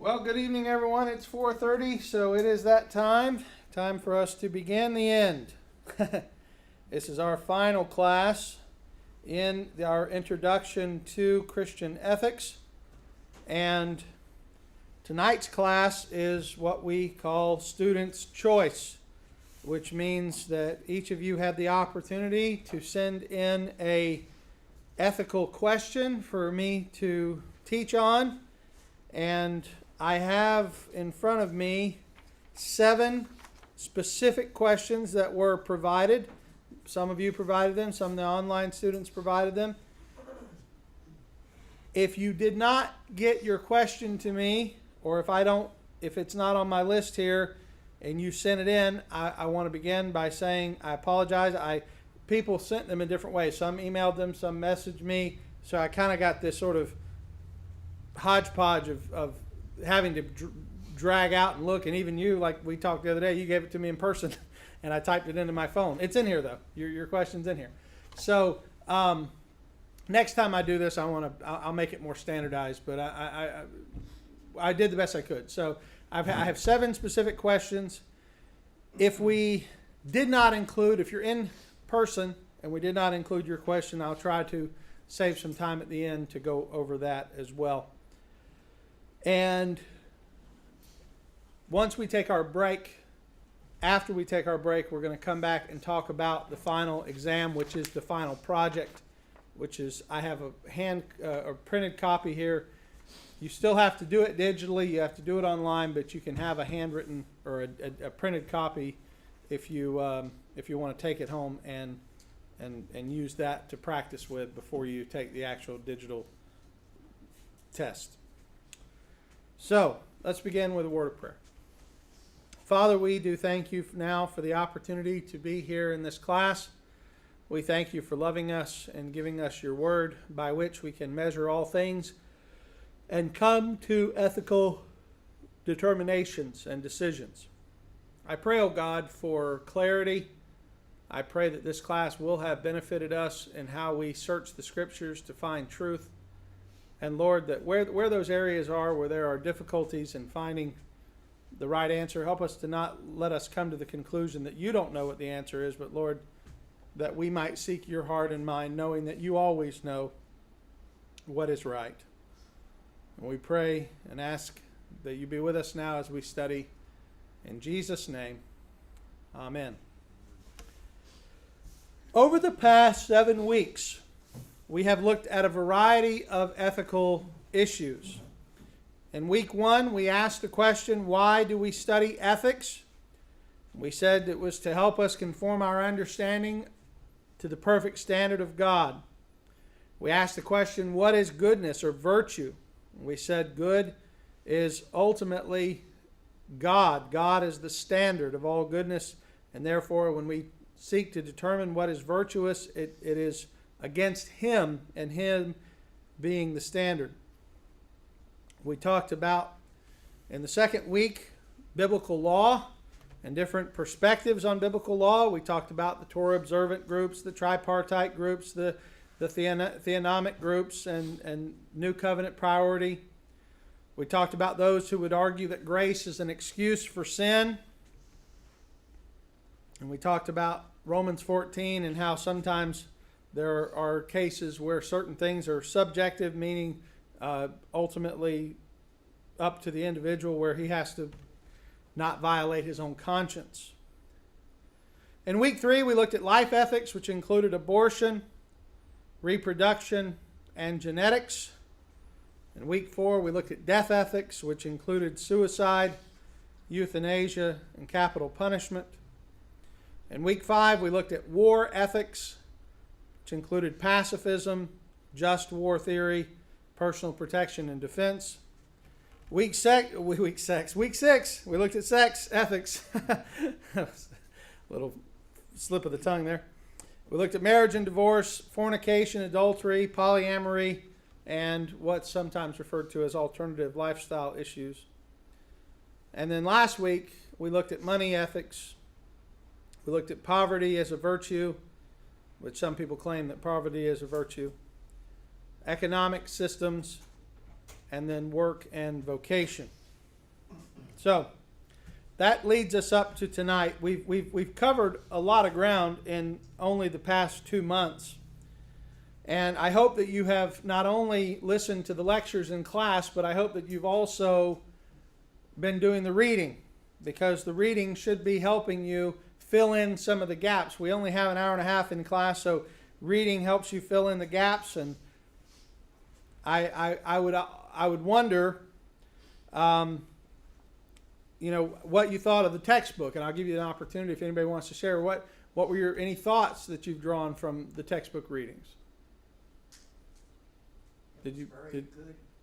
Well, good evening, everyone. It's 4:30, so it is that time. Time for us to begin the end. This is our final class in our introduction to Christian ethics. And tonight's class is what we call Student's Choice, which means that each of you had the opportunity to send in a ethical question for me to teach on. And I have in front of me 7 specific questions that were provided. Some of you provided them, some of the online students provided them. If you did not get your question to me, or if it's not on my list here and you sent it in, I want to begin by saying I apologize. People sent them in different ways. Some emailed them, some messaged me. So I kind of got this sort of hodgepodge of having to drag out and look. And even you, like we talked the other day, you gave it to me in person and I typed it into my phone. It's in here though. Your question's in here. So next time I do this, I'll make it more standardized, but I did the best I could. So I have 7 specific questions. If we did not include, if you're in person and we did not include your question, I'll try to save some time at the end to go over that as well. And once we take our break, after we take our break, we're going to come back and talk about the final exam, which is the final project, which is, I have a printed copy here. You still have to do it digitally. You have to do it online, but you can have a handwritten or a printed copy if you want to take it home and use that to practice with before you take the actual digital test. So let's begin with a word of prayer. Father, we do thank you now for the opportunity to be here in this class. We thank you for loving us and giving us your word by which we can measure all things and come to ethical determinations and decisions. I pray, O God, for clarity. I pray that this class will have benefited us in how we search the scriptures to find truth. And Lord, that where those areas are where there are difficulties in finding the right answer, help us to not let us come to the conclusion that you don't know what the answer is, but Lord, that we might seek your heart and mind, knowing that you always know what is right. And we pray and ask that you be with us now as we study. In Jesus' name, amen. Over the past 7 weeks, we have looked at a variety of ethical issues. In week 1, we asked the question, why do we study ethics? We said it was to help us conform our understanding to the perfect standard of God. We asked the question, what is goodness or virtue? We said good is ultimately God. God is the standard of all goodness, and therefore when we seek to determine what is virtuous, it is against him and him being the standard. We talked about, in the second week, biblical law and different perspectives on biblical law. We talked about the Torah observant groups, the tripartite groups, the theonomic groups, and New Covenant priority. We talked about those who would argue that grace is an excuse for sin. And we talked about Romans 14 and how sometimes there are cases where certain things are subjective, meaning ultimately up to the individual, where he has to not violate his own conscience. In week 3, we looked at life ethics, which included abortion, reproduction, and genetics. In week 4, we looked at death ethics, which included suicide, euthanasia, and capital punishment. In week 5, we looked at war ethics, which included pacifism, just war theory, personal protection and defense. Week 6, we looked at sex ethics. A little slip of the tongue there. We looked at marriage and divorce, fornication, adultery, polyamory, and what's sometimes referred to as alternative lifestyle issues. And then last week, we looked at money ethics. We looked at poverty as a virtue, which some people claim that poverty is a virtue, economic systems, and then work and vocation. So that leads us up to tonight. We've covered a lot of ground in only the past 2 months. And I hope that you have not only listened to the lectures in class, but I hope that you've also been doing the reading, because the reading should be helping you fill in some of the gaps. We only have an hour and a half in class, so reading helps you fill in the gaps. And I would wonder, what you thought of the textbook, and I'll give you an opportunity if anybody wants to share what were any thoughts that you've drawn from the textbook readings.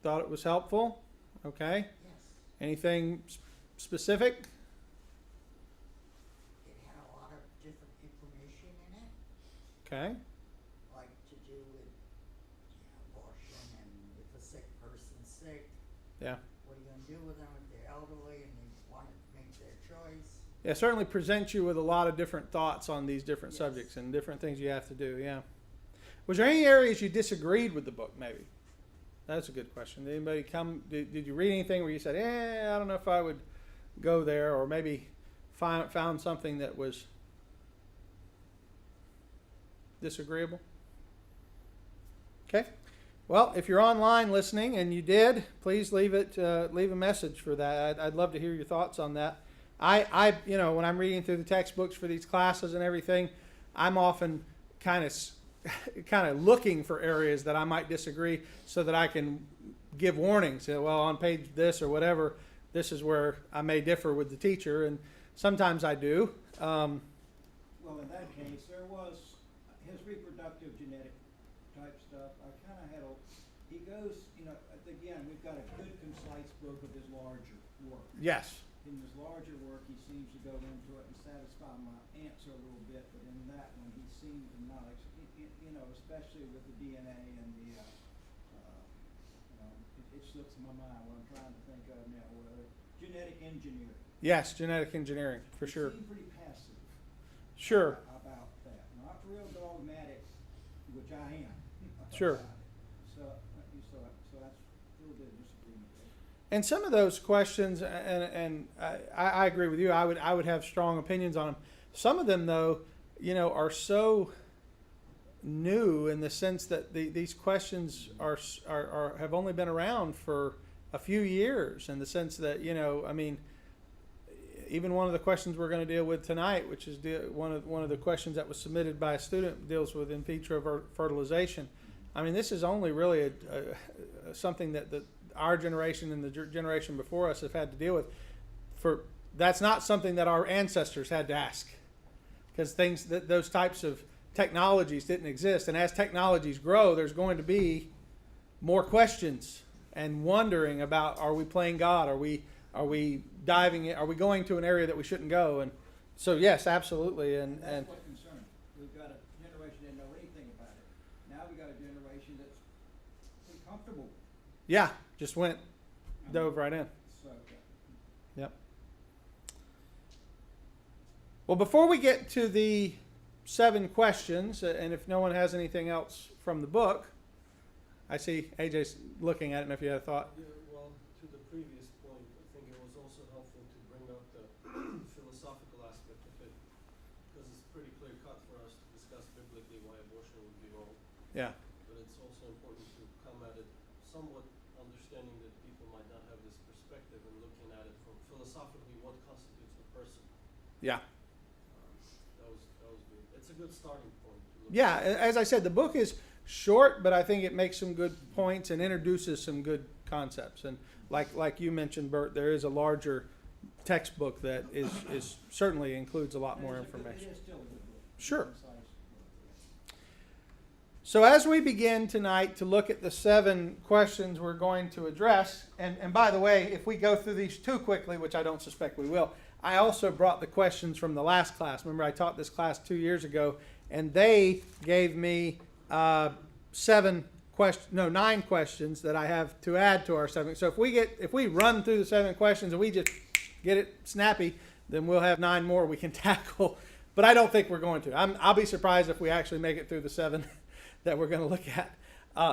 Thought it was helpful? Okay. Yes. Anything specific? It had a lot of different information in it, Okay. like to do with abortion and if a sick person's sick, Yeah. what are you gonna do with them if they're elderly and they want to make their choice? Yeah, certainly presents you with a lot of different thoughts on these different Yes. subjects and different things you have to do. Yeah. Was there any areas you disagreed with the book? Maybe. That's a good question. Did anybody come? Did you read anything where you said, I don't know if I would go there, or maybe found something that was disagreeable? Okay. When if you're online listening and you did, please leave a message for that. I'd love to hear your thoughts on that. When I'm reading through the textbooks for these classes and everything, I'm often kind of looking for areas that I might disagree, so that I can give warnings. Well, on page this or whatever, this is where I may differ with the teacher, and sometimes I do. Well, in that case, there was his reproductive genetic type stuff. I kind of had he goes, again, we've got a good concise book of his larger work. Yes. In his larger work, he seems to go into it and satisfy my answer a little bit, but in that one, he seemed to not, especially with the DNA and the, it slips my mind what I'm trying to think of now, genetic engineering. Yes, genetic engineering, for sure. He seemed pretty passive. Sure. About that. Not real dogmatic, which I am. Sure. So that's a little bit of disagreement there. And some of those questions, and I agree with you, I would have strong opinions on them. Some of them, though, are so new in the sense that these questions have only been around for a few years, in the sense that, even one of the questions we're going to deal with tonight, which is one of the questions that was submitted by a student, deals with in vitro fertilization. This is only really something that our generation and the generation before us have had to deal with. That's not something that our ancestors had to ask, because those types of technologies didn't exist. And as technologies grow, there's going to be more questions and wondering about: are we playing God? Are we diving in? Are we going to an area that we shouldn't go? And so, yes, absolutely. And that's what concerns me. We've got a generation that didn't know anything about it. Now we got a generation that's pretty comfortable. Yeah, just dove right in. So, Yep. Well, before we get to the 7 questions, and if no one has anything else from the book, I see AJ's looking at it, and if you had a thought. Yeah, well, to the previous point, I think it was also helpful to bring up the philosophical aspect of it, because it's pretty clear cut for us to discuss biblically why abortion would be wrong. Yeah. But it's also important to come at it somewhat understanding that people might not have this perspective and looking at it from philosophically what constitutes a person. Yeah. That was good. It's a good starting point. Yeah, as I said, the book is short, but I think it makes some good points and introduces some good concepts. And like you mentioned, Bert, there is a larger textbook that is certainly includes a lot more information. It is still a good book. Sure. Concise. So as we begin tonight to look at the 7 questions we're going to address, and by the way, if we go through these too quickly, which I don't suspect we will, I also brought the questions from the last class. Remember, I taught this class 2 years ago, and they gave me 9 questions that I have to add to our 7. So if we run through the 7 questions and we just get it snappy, then we'll have 9 more we can tackle. But I don't think we're going to. I'll be surprised if we actually make it through the 7 that we're going to look at.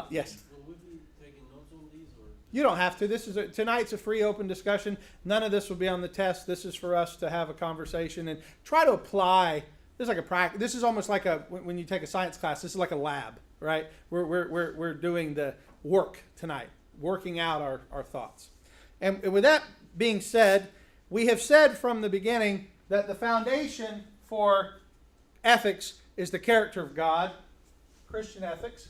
Yes. Will we be taking notes on these, or You don't have to. Tonight's a free, open discussion. None of this will be on the test. This is for us to have a conversation and try to apply. This is like a practice. This is almost like when you take a science class. This is like a lab, right? We're doing the work tonight, working out our thoughts. And with that being said, we have said from the beginning that the foundation for ethics is the character of God, Christian ethics.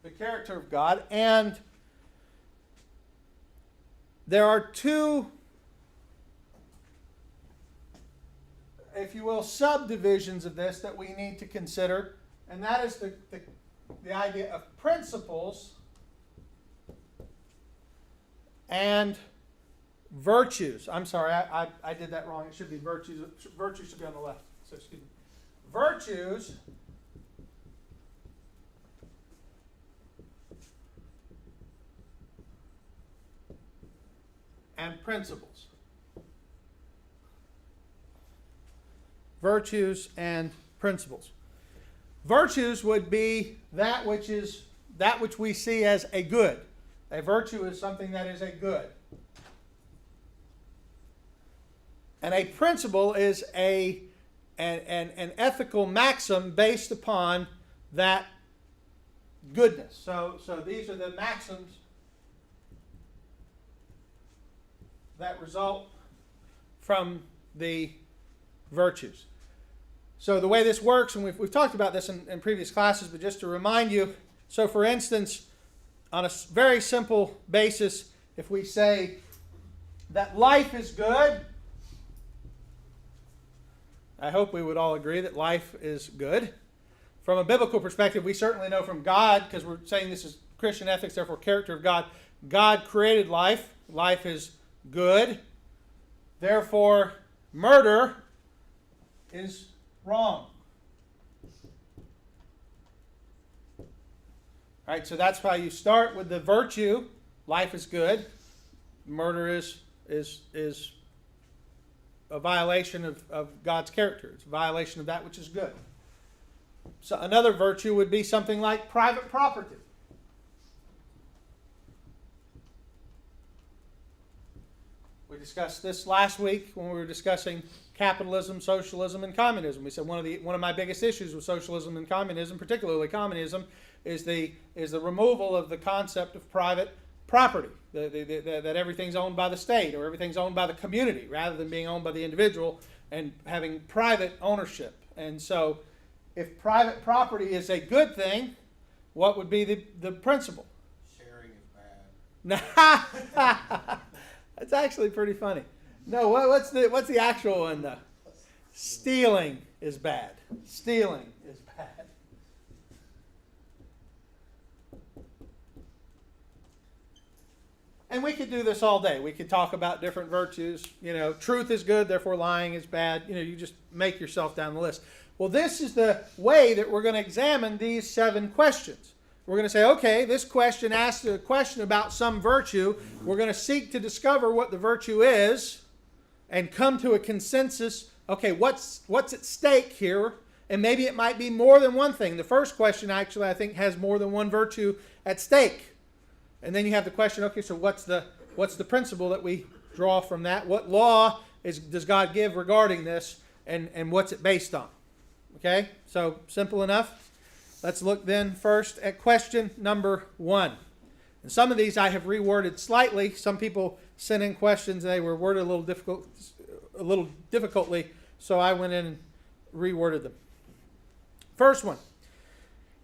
The character of God. And there are two, if you will, subdivisions of this that we need to consider. And that is the idea of principles and virtues. I'm sorry, I did that wrong. It should be virtues. Virtues should be on the left. So excuse me. Virtues and principles. Virtues and principles. Virtues would be that which we see as a good. A virtue is something that is a good. And a principle is an ethical maxim based upon that goodness. So these are the maxims that result from the virtues. So the way this works, and we've talked about this in previous classes, but just to remind you, so for instance, on a very simple basis, if we say that life is good, I hope we would all agree that life is good. From a biblical perspective, we certainly know from God, because we're saying this is Christian ethics, therefore character of God. God created life. Life is good. Therefore, murder is wrong. All right, so that's how you start with the virtue. Life is good. Murder is a violation of God's character. It's a violation of that which is good. So another virtue would be something like private property. We discussed this last week when we were discussing capitalism, socialism, and communism. We said one of my biggest issues with socialism and communism, particularly communism, is the removal of the concept of private property. That everything's owned by the state or everything's owned by the community rather than being owned by the individual and having private ownership. And so if private property is a good thing, what would be the principle? Sharing is bad. That's actually pretty funny. No, what's the actual one though? Stealing is bad. Stealing is bad. And we could do this all day. We could talk about different virtues. You know, truth is good, therefore lying is bad. You know, you just make yourself down the list. Well, this is the way that we're going to examine these 7 questions. We're going to say, okay, this question asks a question about some virtue. We're going to seek to discover what the virtue is and come to a consensus. Okay, what's at stake here? And maybe it might be more than one thing. The first question actually, I think, has more than one virtue at stake. And then you have the question, okay, so what's the principle that we draw from that? What law does God give regarding this, and what's it based on? Okay, so simple enough. Let's look then first at question number 1. And some of these I have reworded slightly. Some people sent in questions, they were worded a little difficultly, so I went in and reworded them. First one,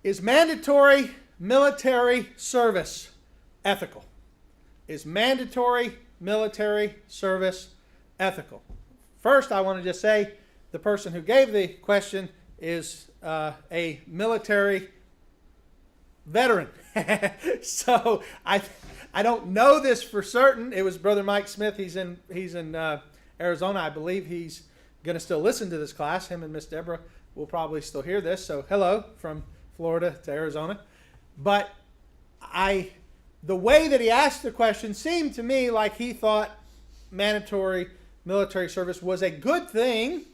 is mandatory military service ethical? Is mandatory military service ethical? First, I want to just say the person who gave the question is a military veteran. So I don't know this for certain. It was Brother Mike Smith. He's in Arizona. I believe he's going to still listen to this class. Him and Miss Deborah will probably still hear this. So hello from Florida to Arizona. But the way that he asked the question seemed to me like he thought mandatory military service was a good thing.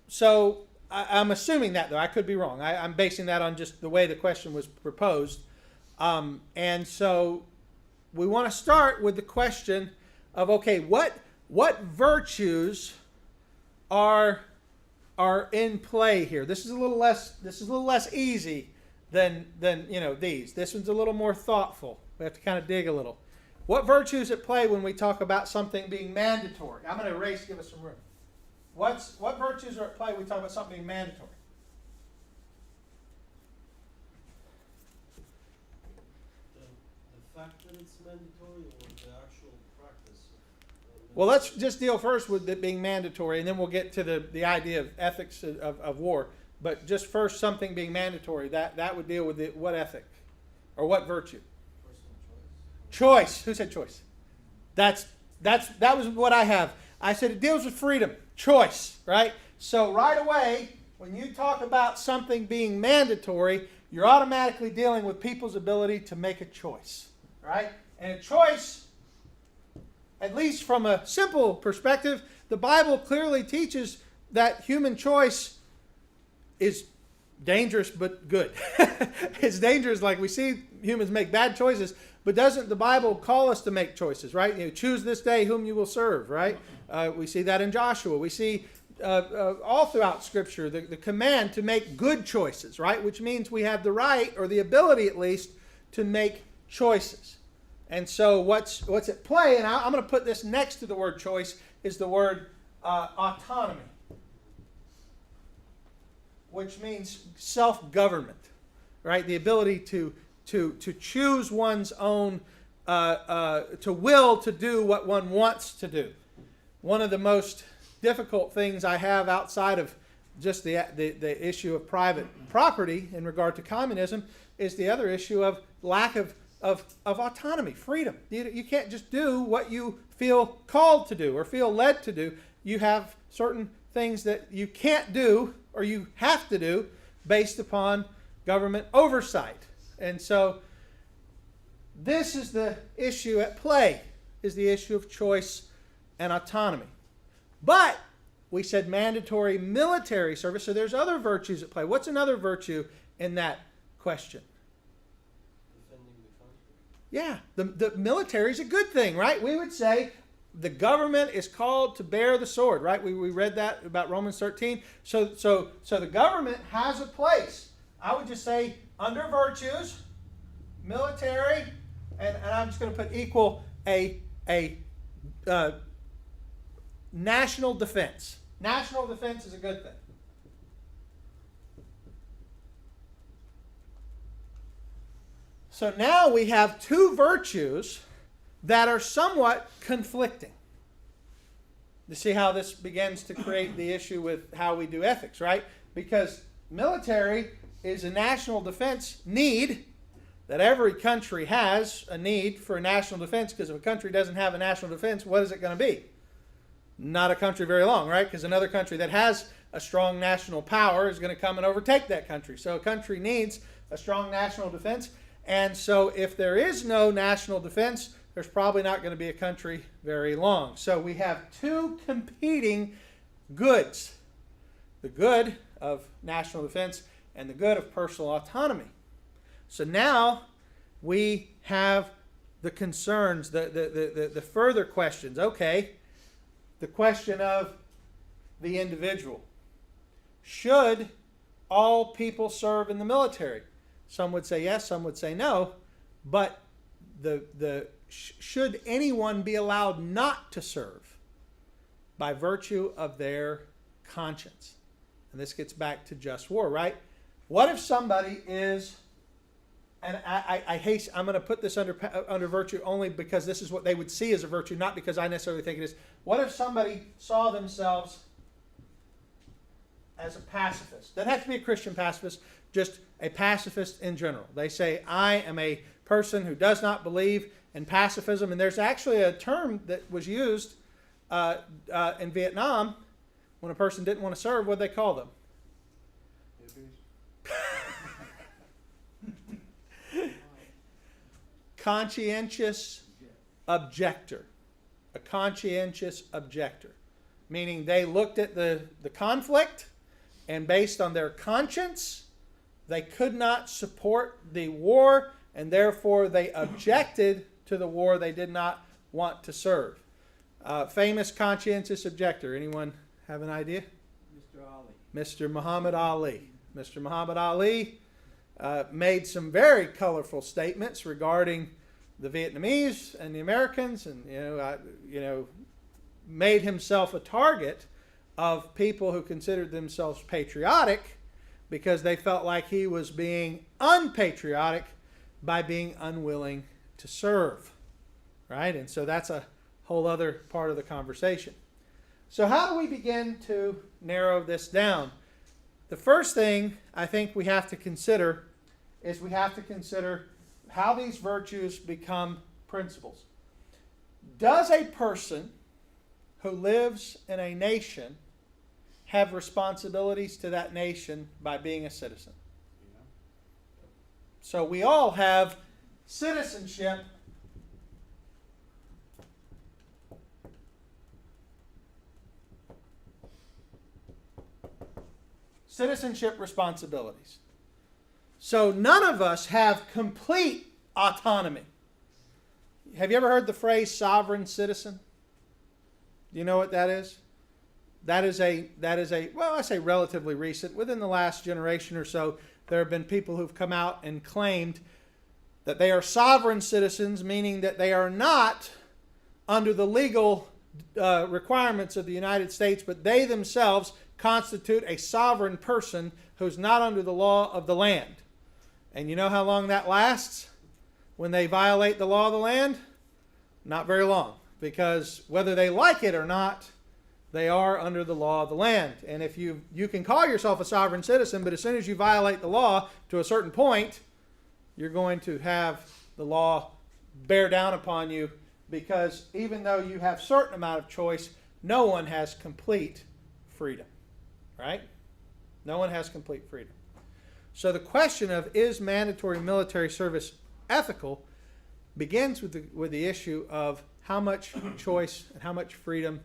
So I'm assuming that, though. I could be wrong. I'm basing that on just the way the question was proposed. And so we want to start with the question of, okay, what virtues are in play here? This is a little less easy than these. This one's a little more thoughtful. We have to kind of dig a little. What virtues at play when we talk about something being mandatory? I'm going to erase, give us some room. What virtues are at play when we talk about something being mandatory? The fact that it's mandatory or the actual practice? Well, let's just deal first with it being mandatory, and then we'll get to the idea of ethics of war. But just first, something being mandatory, that would deal with what ethic? Or what virtue? Personal choice. Choice. Who said choice? That was what I have. I said it deals with freedom. Choice, right? So right away, when you talk about something being mandatory, you're automatically dealing with people's ability to make a choice, right? And a choice, at least from a simple perspective, the Bible clearly teaches that human choice is dangerous but good. It's dangerous, like we see humans make bad choices, but doesn't the Bible call us to make choices, right? Choose this day whom you will serve, right? We see that in Joshua. We see all throughout Scripture the command to make good choices, right? Which means we have the right, or the ability at least, to make choices. And so what's at play, and I'm going to put this next to the word choice, is the word autonomy, which means self-government, right? The ability to choose one's own, to will to do what one wants to do. One of the most difficult things I have outside of just the issue of private property in regard to communism is the other issue of lack of autonomy, freedom. You can't just do what you feel called to do or feel led to do. You have certain things that you can't do or you have to do based upon government oversight. And so this is the issue at play, is the issue of choice and autonomy. But we said mandatory military service, so there's other virtues at play. What's another virtue in that question? Defending the country. Yeah, the military is a good thing, right? We would say the government is called to bear the sword, right? We read that about Romans 13. So the government has a place. I would just say under virtues, military, and I'm just going to put equal a national defense. National defense is a good thing. So now we have two virtues that are somewhat conflicting. You see how this begins to create the issue with how we do ethics, right? Because military is a national defense need that every country has a need for a national defense, because if a country doesn't have a national defense, what is it going to be? Not a country very long, right? Because another country that has a strong national power is going to come and overtake that country. So a country needs a strong national defense. And so if there is no national defense, there's probably not going to be a country very long. So we have two competing goods. The good of national defense and the good of personal autonomy. So now we have the concerns, the further questions. Okay, the question of the individual. Should all people serve in the military? Some would say yes, some would say no. But should anyone be allowed not to serve by virtue of their conscience? And this gets back to just war, right? What if somebody is, and I'm going to put this under virtue only because this is what they would see as a virtue, not because I necessarily think it is. What if somebody saw themselves as a pacifist? Doesn't have to be a Christian pacifist, just a pacifist in general. They say, I am a person who does not believe in pacifism. And there's actually a term that was used in Vietnam when a person didn't want to serve. What did they call them? Conscientious objector. A conscientious objector. Meaning they looked at the conflict and based on their conscience, they could not support the war, and therefore they objected to the war they did not want to serve. Famous conscientious objector. Anyone have an idea? Mr. Ali. Mr. Muhammad Ali. Mr. Muhammad Ali made some very colorful statements regarding the Vietnamese and the Americans, and made himself a target of people who considered themselves patriotic because they felt like he was being unpatriotic by being unwilling to serve, right? And so that's a whole other part of the conversation. So how do we begin to narrow this down? The first thing I think we have to consider is we have to consider how these virtues become principles. Does a person who lives in a nation have responsibilities to that nation by being a citizen? So we all have citizenship responsibilities. So none of us have complete autonomy. Have you ever heard the phrase sovereign citizen? Do you know what that is? That is a well, I say relatively recent. Within the last generation or so, there have been people who've come out and claimed that they are sovereign citizens, meaning that they are not under the legal requirements of the United States, but they themselves constitute a sovereign person who's not under the law of the land. And you know how long that lasts? When they violate the law of the land? Not very long, because whether they like it or not, they are under the law of the land. And if you can call yourself a sovereign citizen, but as soon as you violate the law to a certain point, you're going to have the law bear down upon you, because even though you have a certain amount of choice, no one has complete freedom, right? No one has complete freedom. So the question of is mandatory military service ethical begins with the issue of how much choice and how much freedom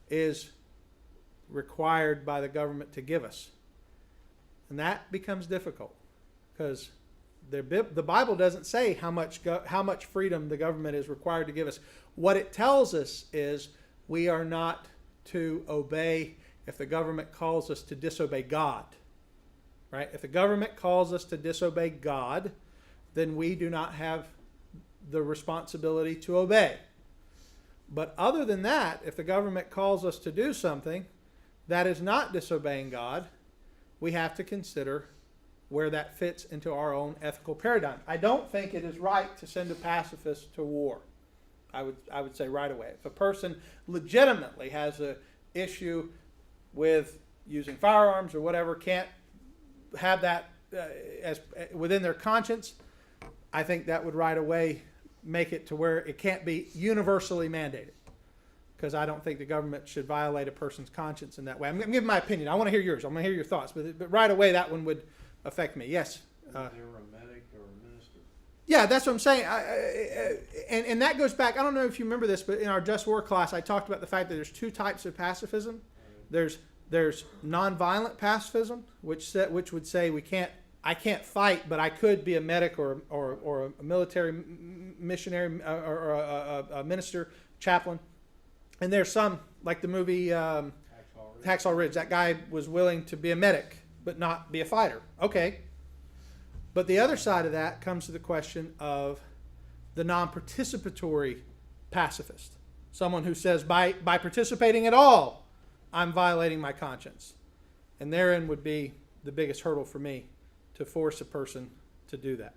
is required by the government to give us. And that becomes difficult because the Bible doesn't say how much freedom the government is required to give us. What it tells us is we are not to obey if the government calls us to disobey God. Right? If the government calls us to disobey God, then we do not have the responsibility to obey. But other than that, if the government calls us to do something that is not disobeying God, we have to consider where that fits into our own ethical paradigm. I don't think it is right to send a pacifist to war. I would say right away. If a person legitimately has an issue with using firearms or whatever, can't have that as within their conscience, I think that would right away make it to where it can't be universally mandated, because I don't think the government should violate a person's conscience in that way. I'm giving my opinion. I want to hear yours. I'm going to hear your thoughts, but right away that one would affect me. Yes. They were a medic or a minister. Yeah, that's what I'm saying. And that goes back. I don't know if you remember this, but in our Just War class, I talked about the fact that there's two types of pacifism. There's nonviolent pacifism, which would say I can't fight, but I could be a medic or a military missionary or a minister, chaplain. And there's some, like the movie Hacksaw Ridge. That guy was willing to be a medic, but not be a fighter. Okay. But the other side of that comes to the question of the non-participatory pacifist. Someone who says, by participating at all, I'm violating my conscience. And therein would be the biggest hurdle for me, to force a person to do that.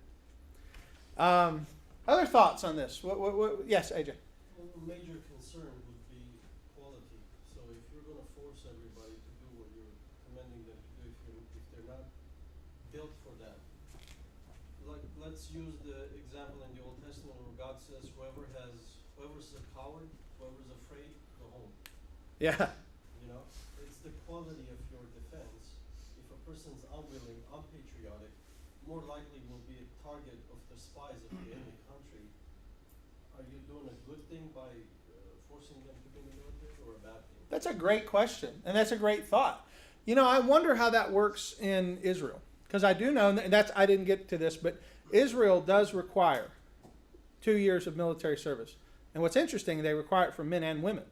Other thoughts on this? Yes, AJ? Well, a major concern would be quality. So if you're going to force everybody to do what you're commanding them to do, if they're not built for that. Like, let's use the example in the Old Testament where God says, whoever's a coward, whoever's afraid, go home. Yeah. You know, it's the quality of your defense. If a person's unwilling, unpatriotic, more likely will be a target of the spies of the enemy country. Are you doing a good thing by forcing them to be in the military, or a bad thing? That's a great question, and that's a great thought. You know, I wonder how that works in Israel. Because I do know, and I didn't get to this, but Israel does require 2 years of military service. And what's interesting, they require it for men and women.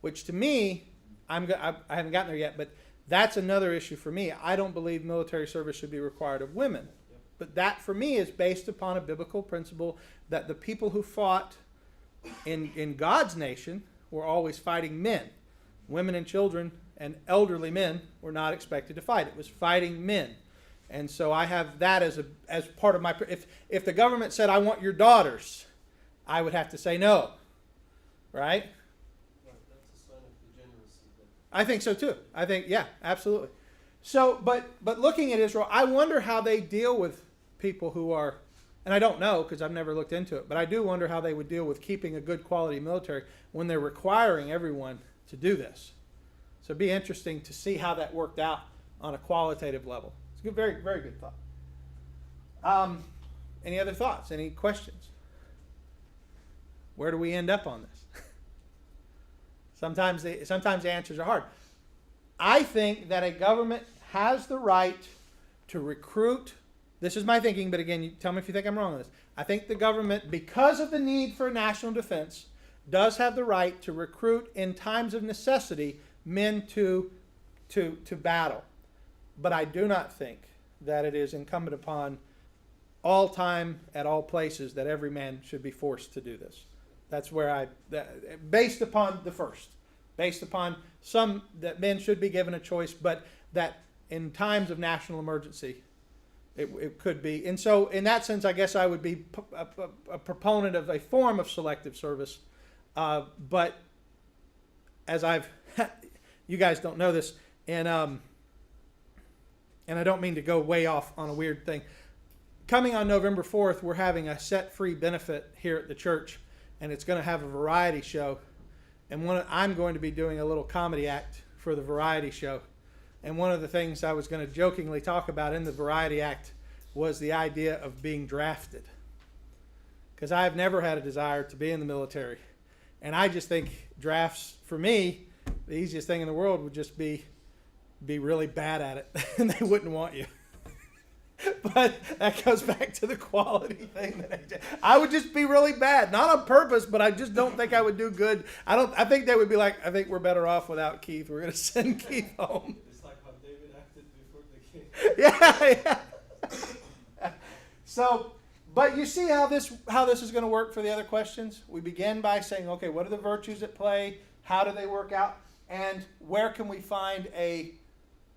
Which to me, I haven't gotten there yet, but that's another issue for me. I don't believe military service should be required of women. But that, for me, is based upon a biblical principle that the people who fought in God's nation were always fighting men. Women and children and elderly men were not expected to fight. It was fighting men. And so I have that as part of my... If the government said, I want your daughters, I would have to say no. Right? Right, that's a sign of degeneracy. I think so too. I think, yeah, absolutely. So, but looking at Israel, I wonder how they deal with people who are, and I don't know because I've never looked into it, but I do wonder how they would deal with keeping a good quality military when they're requiring everyone to do this. So it'd be interesting to see how that worked out on a qualitative level. It's a good, very, very good thought. Any other thoughts? Any questions? Where do we end up on this? Sometimes the answers are hard. I think that a government has the right to recruit. This is my thinking, but again, you tell me if you think I'm wrong on this. I think the government, because of the need for national defense, does have the right to recruit in times of necessity men to battle. But I do not think that it is incumbent upon all time, at all places, that every man should be forced to do this. That's where based upon the first, based upon some that men should be given a choice, but that in times of national emergency, it could be. And so in that sense, I guess I would be a proponent of a form of selective service. But as you guys don't know this, and I don't mean to go way off on a weird thing. Coming on November 4th, we're having a set-free benefit here at the church, and it's going to have a variety show. And I'm going to be doing a little comedy act for the variety show. And one of the things I was going to jokingly talk about in the variety act was the idea of being drafted. Because I've never had a desire to be in the military. And I just think drafts, for me, the easiest thing in the world would just be really bad at it. And they wouldn't want you. But that goes back to the quality thing that I would just be really bad, not on purpose, but I just don't think I would do good. I think they would be like, I think we're better off without Keith. We're going to send Keith home. It's like how David acted before the king. Yeah. So, but you see how this is going to work for the other questions? We begin by saying, okay, what are the virtues at play? How do they work out? And where can we find a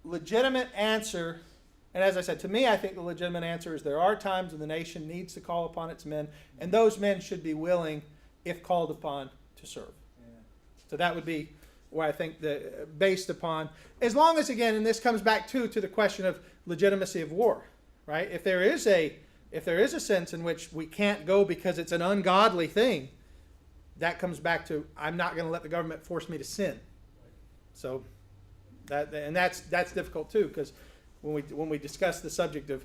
legitimate answer? And as I said, to me, I think the legitimate answer is there are times when the nation needs to call upon its men, and those men should be willing, if called upon, to serve. Yeah. So that would be where I think based upon, as long as, again, and this comes back to the question of legitimacy of war, right? If there is a sense in which we can't go because it's an ungodly thing, that comes back to, I'm not going to let the government force me to sin. So that's difficult too, because when we discuss the subject of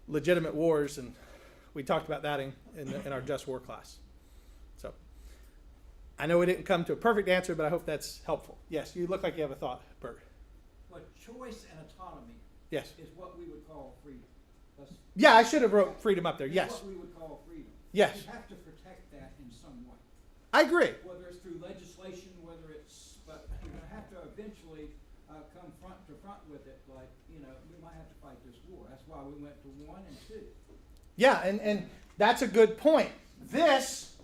legitimate wars, and we talked about that in our Just War class. So I know we didn't come to a perfect answer, but I hope that's helpful. Yes, you look like you have a thought, Bert. But choice and autonomy Yes. is what we would call freedom. That's Yeah, I should have wrote freedom up there. is Yes. what we would call freedom. Yes. You have to protect that in some way. I agree. Whether it's through legislation, but you're going to have to eventually come front to front with it. Like, we might have to fight this war. That's why we went to 1 and 2. Yeah, and that's a good point. This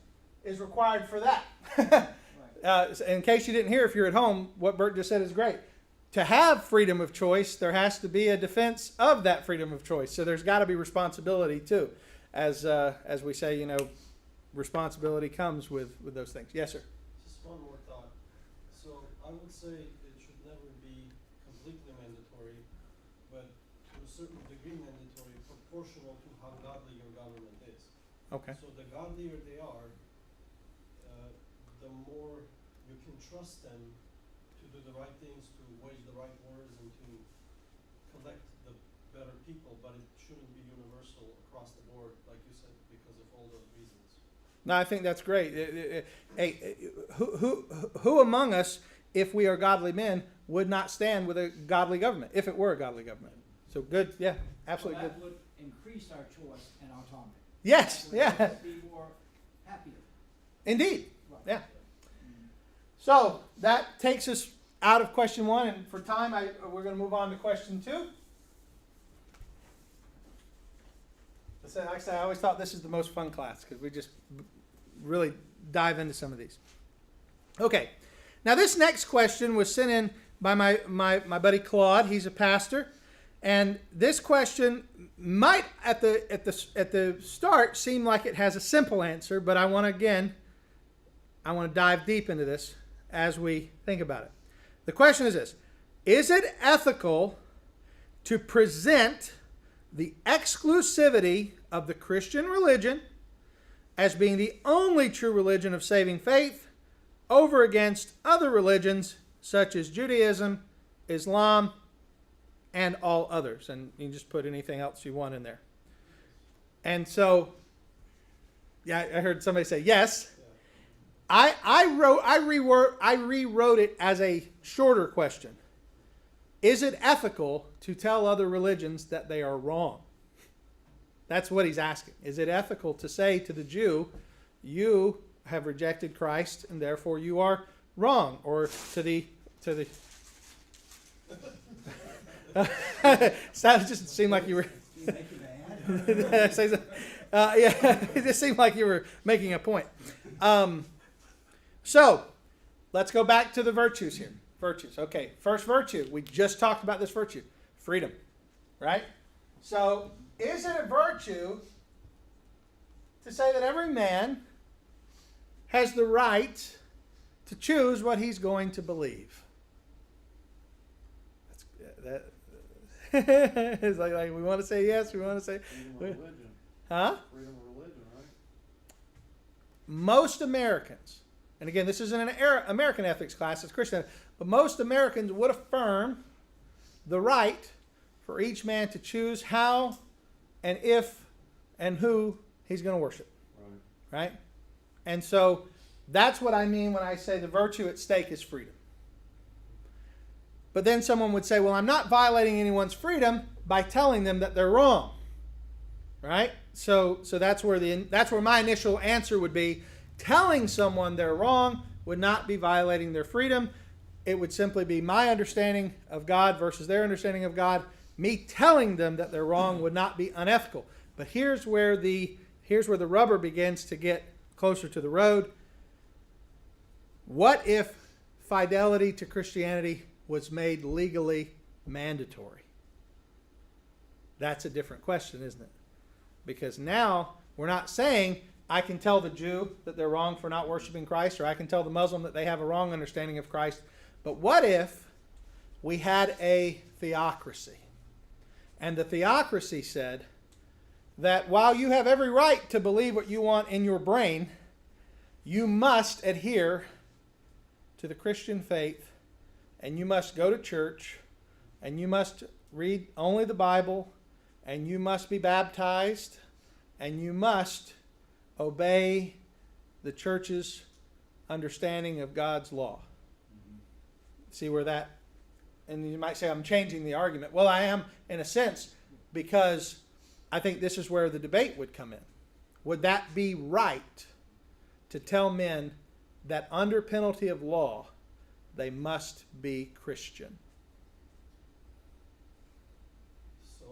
is required for that. In case you didn't hear, if you're at home, what Bert just said is great. To have freedom of choice, there has to be a defense of that freedom of choice. So there's got to be responsibility too. As we say, responsibility comes with those things. Yes, sir. Just one more thought. So I would say it should never be completely mandatory, but to a certain degree mandatory, proportional to how godly your government is. Okay. So the godlier they are, the more you can trust them to do the right things, to wage the right wars, and to collect the better people, but it shouldn't be universal across the board, like you said, because of all those reasons. No, I think that's great. Hey, who among us, if we are godly men, would not stand with a godly government, if it were a godly government. So good, yeah, absolutely Well, good. that would increase our choice and autonomy. Yes, That would yeah, make us be more happier. indeed, Right. yeah. So that takes us out of question 1, and for time, we're going to move on to question 2. So like I said, I always thought this is the most fun class because we just really dive into some of these. Okay, now this next question was sent in by my buddy Claude. He's a pastor, and this question might at the start seem like it has a simple answer, but I want to dive deep into this as we think about it. The question is this: is it ethical to present the exclusivity of the Christian religion as being the only true religion of saving faith over against other religions such as Judaism, Islam, and all others? And you can just put anything else you want in there. And so, yeah, I heard somebody say yes. I rewrote it as a shorter question. Is it ethical to tell other religions that they are wrong? That's what he's asking. Is it ethical to say to the Jew, you have rejected Christ and therefore you are wrong? Or to the that just seemed like you were Do you make it bad? yeah, it just seemed like you were making a point. So let's go back to the virtues here. Virtues. Okay, first virtue. We just talked about this virtue. Freedom. Right? So is it a virtue to say that every man has the right to choose what he's going to believe? It's like we want to say yes, we want to say... Freedom of religion. Huh? Freedom of religion, right? Most Americans, and again, this isn't an American ethics class, it's Christian, but most Americans would affirm the right for each man to choose how and if and who he's going to worship. Right. Right? And so that's what I mean when I say the virtue at stake is freedom. But then someone would say, well, I'm not violating anyone's freedom by telling them that they're wrong. Right? So that's where my initial answer would be. Telling someone they're wrong would not be violating their freedom. It would simply be my understanding of God versus their understanding of God. Me telling them that they're wrong would not be unethical. But here's where the rubber begins to get closer to the road. What if fidelity to Christianity was made legally mandatory? That's a different question, isn't it? Because now we're not saying I can tell the Jew that they're wrong for not worshiping Christ, or I can tell the Muslim that they have a wrong understanding of Christ. But what if we had a theocracy? And the theocracy said that while you have every right to believe what you want in your brain, you must adhere to the Christian faith, and you must go to church, and you must read only the Bible, and you must be baptized, and you must obey the church's understanding of God's law. See where that, and you might say I'm changing the argument. Well, I am in a sense, because I think this is where the debate would come in. Would that be right to tell men that under penalty of law they must be Christian? So,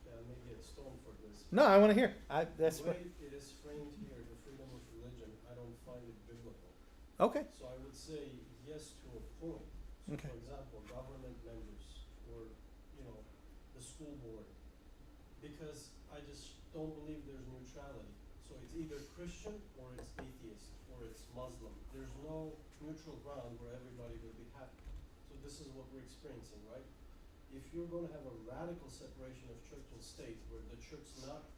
maybe it's stone for this. No, I want to hear. The way it is framed here, the freedom of religion, I don't find it biblical. Okay. So I would say yes to a point. So Okay. for example, government members or, the school board. Because I just don't believe there's neutrality. So it's either Christian or it's atheist or it's Muslim. There's no neutral ground where everybody will be happy. So this is what we're experiencing, right? If you're going to have a radical separation of church and state where the church not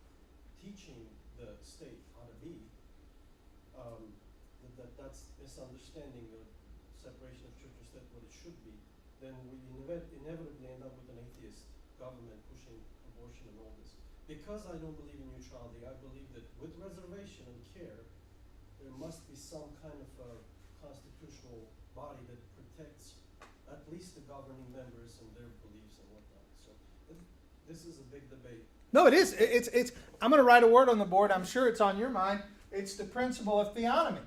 teaching the state how to be, that's misunderstanding the separation of church and state what it should be, then we inevitably end up with an atheist government pushing abortion and all this. Because I don't believe in neutrality, I believe that with reservation and care, there must be some kind of a constitutional body that protects at least the governing members and their beliefs and whatnot. So this is a big debate. No, it is. It's. I'm going to write a word on the board. I'm sure it's on your mind. It's the principle of theonomy.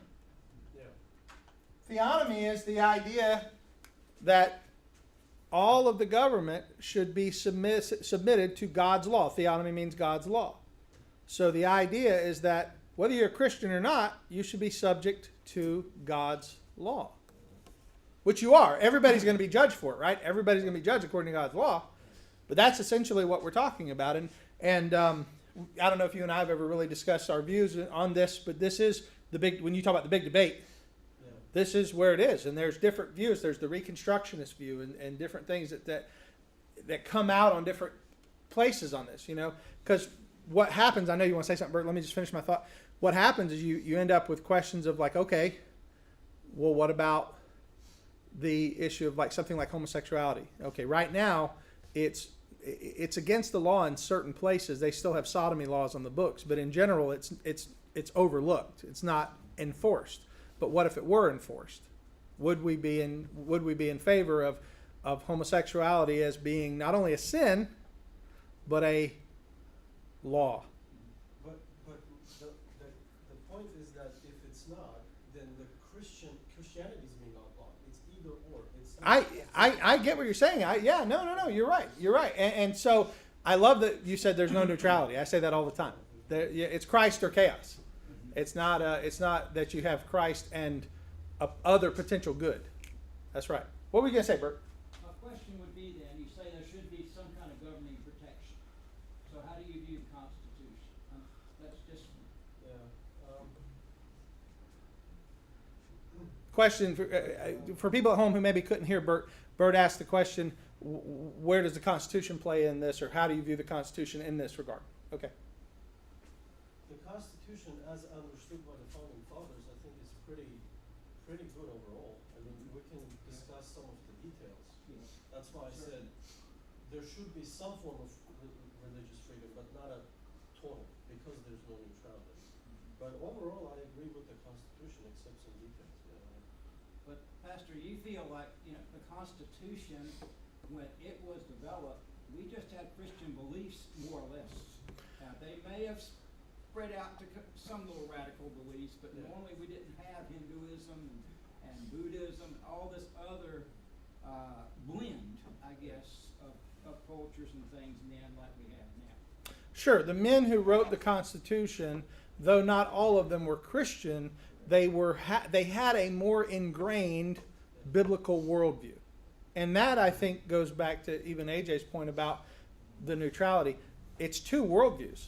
Yeah. Theonomy is the idea that all of the government should be submitted to God's law. Theonomy means God's law. So the idea is that whether you're a Christian or not, you should be subject to God's law. Which you are. Everybody's going to be judged for it, right? Everybody's going to be judged according to God's law. But that's essentially what we're talking about. And I don't know if you and I have ever really discussed our views on this, but this is the big, when you talk about the big debate, Yeah. this is where it is. And there's different views. There's the Reconstructionist view and different things that come out on different places on this, you know. Because what happens, I know you want to say something, Bert, let me just finish my thought. What happens is you end up with questions of like, okay, well, what about the issue of like something like homosexuality? Okay, right now, it's against the law in certain places. They still have sodomy laws on the books, but in general, it's overlooked. It's not enforced. But what if it were enforced? Would we be in favor of homosexuality as being not only a sin, but a law? But the point is that if it's not, then the Christianity is being outlawed. It's either or. It's not, I get what you're saying. No, you're right. And so I love that you said there's no neutrality. I say that all the time. It's Christ or chaos. It's not that you have Christ and other potential good. That's right. What were you going to say, Bert? My question would be then, you say there should be some kind of governing protection. So how do you view the Constitution? That's just... yeah. Question for people at home who maybe couldn't hear Bert. Bert asked the question, where does the Constitution play in this, or how do you view the Constitution in this regard? Okay. The Constitution, as understood by the founding fathers, I think is pretty good overall. I mean, we can discuss some of the details. That's why I said there should be some form of religious freedom, but not a total, because there's no neutrality. But overall, I agree with the Constitution, except some details. But Pastor, you feel like, the Constitution, when it was developed, we just had Christian beliefs more or less. Now, they may have spread out to some little radical beliefs, but Yeah. normally we didn't have Hinduism and Buddhism, all this other blend, I guess, of cultures and things then like we have now. Sure, the men who wrote the Constitution, though not all of them were Christian, they had a more ingrained biblical worldview. And that, I think, goes back to even AJ's point about the neutrality. It's two worldviews.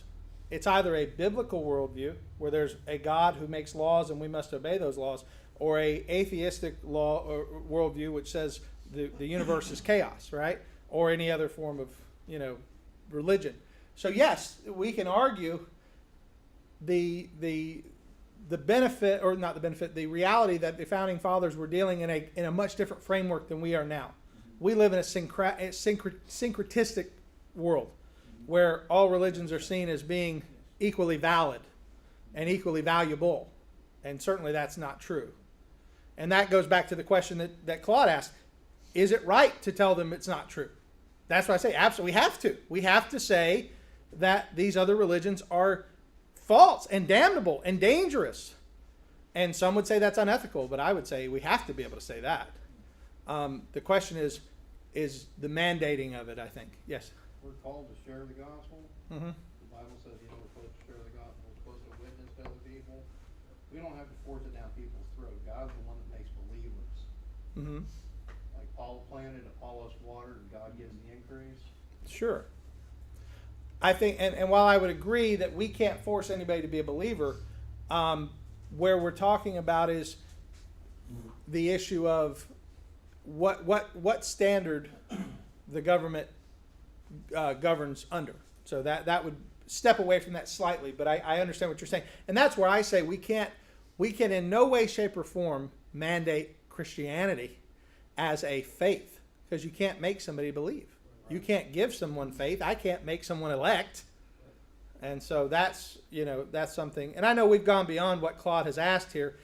It's either a biblical worldview, where there's a God who makes laws and we must obey those laws, or a atheistic law or worldview which says the universe is chaos, right? Or any other form of, religion. So yes, we can argue the benefit, or not the benefit, the reality that the founding fathers were dealing in a much different framework than we are now. We live in a syncretistic world where all religions are seen as being equally valid and equally valuable. And certainly that's not true. And that goes back to the question that Claude asked. Is it right to tell them it's not true? That's why I say absolutely we have to. We have to say that these other religions are false and damnable and dangerous. And some would say that's unethical, but I would say we have to be able to say that. The question is the mandating of it, I think. Yes? We're called to share the gospel. Mm-hmm. The Bible says, we're supposed to share the gospel. We're supposed to witness to other people. We don't have to force it down people's throat. God's the one that makes believers. Mm-hmm. Like Paul planted, Apollos watered, and God gives the increase. Sure. I think, and while I would agree that we can't force anybody to be a believer, where we're talking about is the issue of what standard the government governs under. So that would step away from that slightly, but I understand what you're saying. And that's where I say we can in no way, shape, or form mandate Christianity as a faith, because you can't make somebody believe. You can't give someone faith. I can't make someone elect. And so that's something. And I know we've gone beyond what Claude has asked here.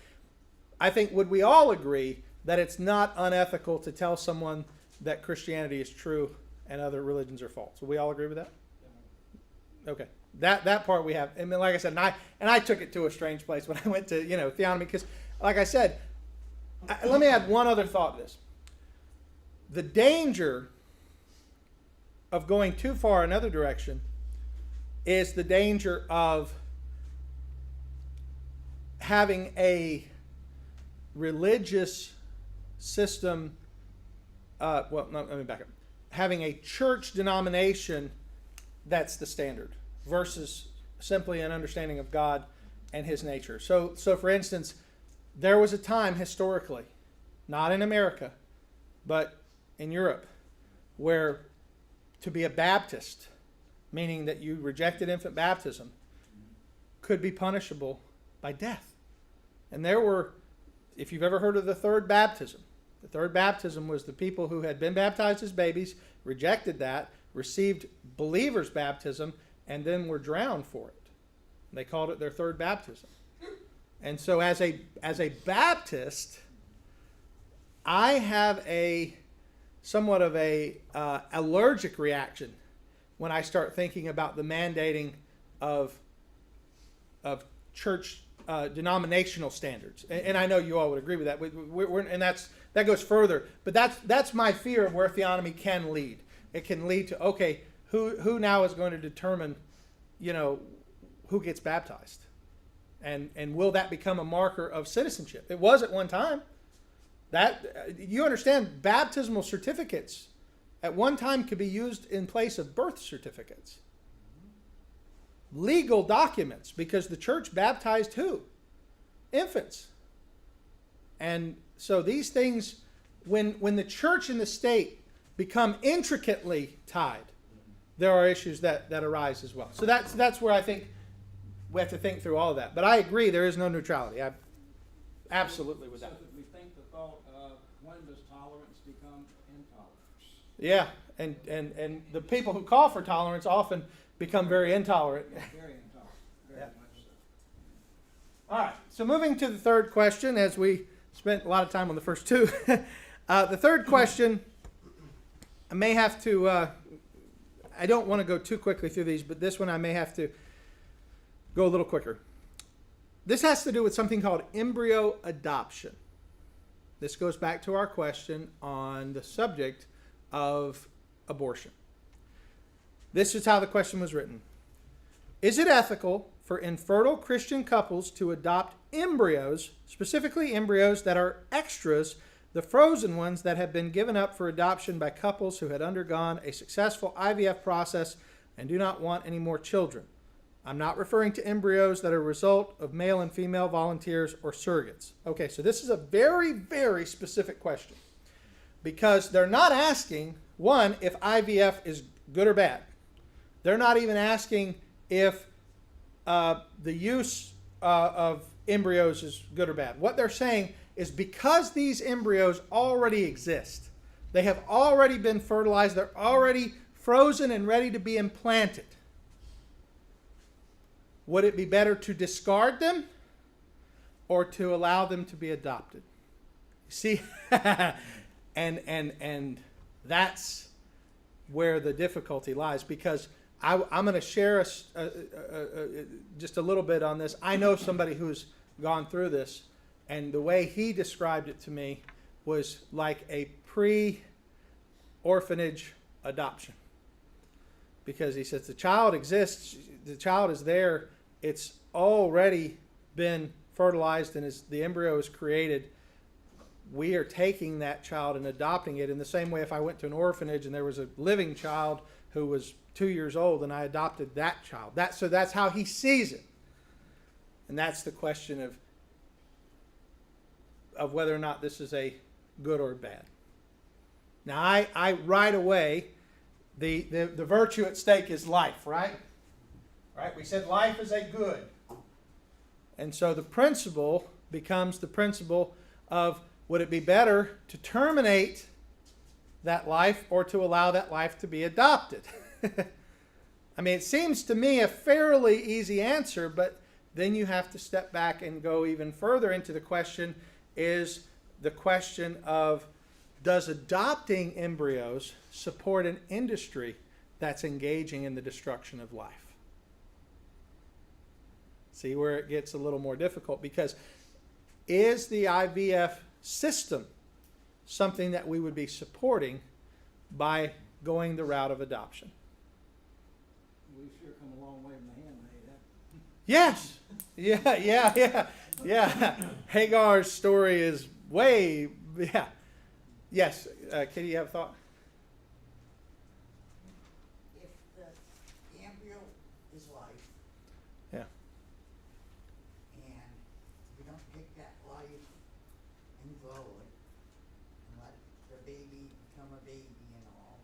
I think, would we all agree that it's not unethical to tell someone that Christianity is true and other religions are false. We all agree with that? Okay. That part we have. And then, like I said, and I took it to a strange place when I went to, theonomy, because, like I said, let me add one other thought to this. The danger of going too far another direction is the danger of having a religious system, let me back up. Having a church denomination that's the standard versus simply an understanding of God and his nature. So for instance, there was a time historically, not in America, but in Europe, where to be a Baptist, meaning that you rejected infant baptism, could be punishable by death. And there were, if you've ever heard of the third baptism was the people who had been baptized as babies, rejected that, received believers' baptism, and then were drowned for it. They called it their third baptism. And so as a Baptist, I have a somewhat of a allergic reaction when I start thinking about the mandating of church denominational standards. And I know you all would agree with that. And that goes further. But that's my fear of where theonomy can lead. It can lead to, okay, who now is going to determine, who gets baptized? And will that become a marker of citizenship? It was at one time. That you understand, baptismal certificates at one time could be used in place of birth certificates. Legal documents, because the church baptized who? Infants. And so these things, when the church and the state become intricately tied, there are issues that arise as well. So that's where I think we have to think through all of that. But I agree, there is no neutrality. I absolutely with that. So that we think the thought of when does tolerance become intolerance? Yeah, and the people who call for tolerance often become very intolerant. Very intolerant, very much so. All right, so moving to the third question, as we spent a lot of time on the first two. The third question, I may have to, I don't want to go too quickly through these, but this one I may have to go a little quicker. This has to do with something called embryo adoption. This goes back to our question on the subject of abortion. This is how the question was written. Is it ethical for infertile Christian couples to adopt embryos, specifically embryos that are extras, the frozen ones that have been given up for adoption by couples who had undergone a successful IVF process and do not want any more children? I'm not referring to embryos that are a result of male and female volunteers or surrogates. Okay, so this is a very, very specific question, because they're not asking, one, if IVF is good or bad. They're not even asking if the use of embryos is good or bad. What they're saying is, because these embryos already exist, they have already been fertilized, they're already frozen and ready to be implanted, would it be better to discard them or to allow them to be adopted? See, and that's where the difficulty lies, because I'm going to share just a little bit on this. I know somebody who's gone through this, and the way he described it to me was like a pre-orphanage adoption. Because he says the child exists, the child is there, it's already been fertilized, and as the embryo is created, we are taking that child and adopting it in the same way if I went to an orphanage and there was a living child who was 2 years old and I adopted that child. So that's how he sees it. And that's the question of whether or not this is a good or bad. Now, I right away, the virtue at stake is life, right? Right? We said life is a good. And so the principle becomes the principle of, would it be better to terminate that life or to allow that life to be adopted? I mean, it seems to me a fairly easy answer, but then you have to step back and go even further into the question, is the question of, does adopting embryos support an industry that's engaging in the destruction of life? See where it gets a little more difficult, because is the IVF system something that we would be supporting by going the route of adoption? We've sure come a long way from the handmaid, huh? Yes. Yeah. Hagar's story is way, yeah. Yes, Kitty, you have a thought? If the embryo is life, Yeah. and we don't take that life and grow it, and let the baby become a baby and all,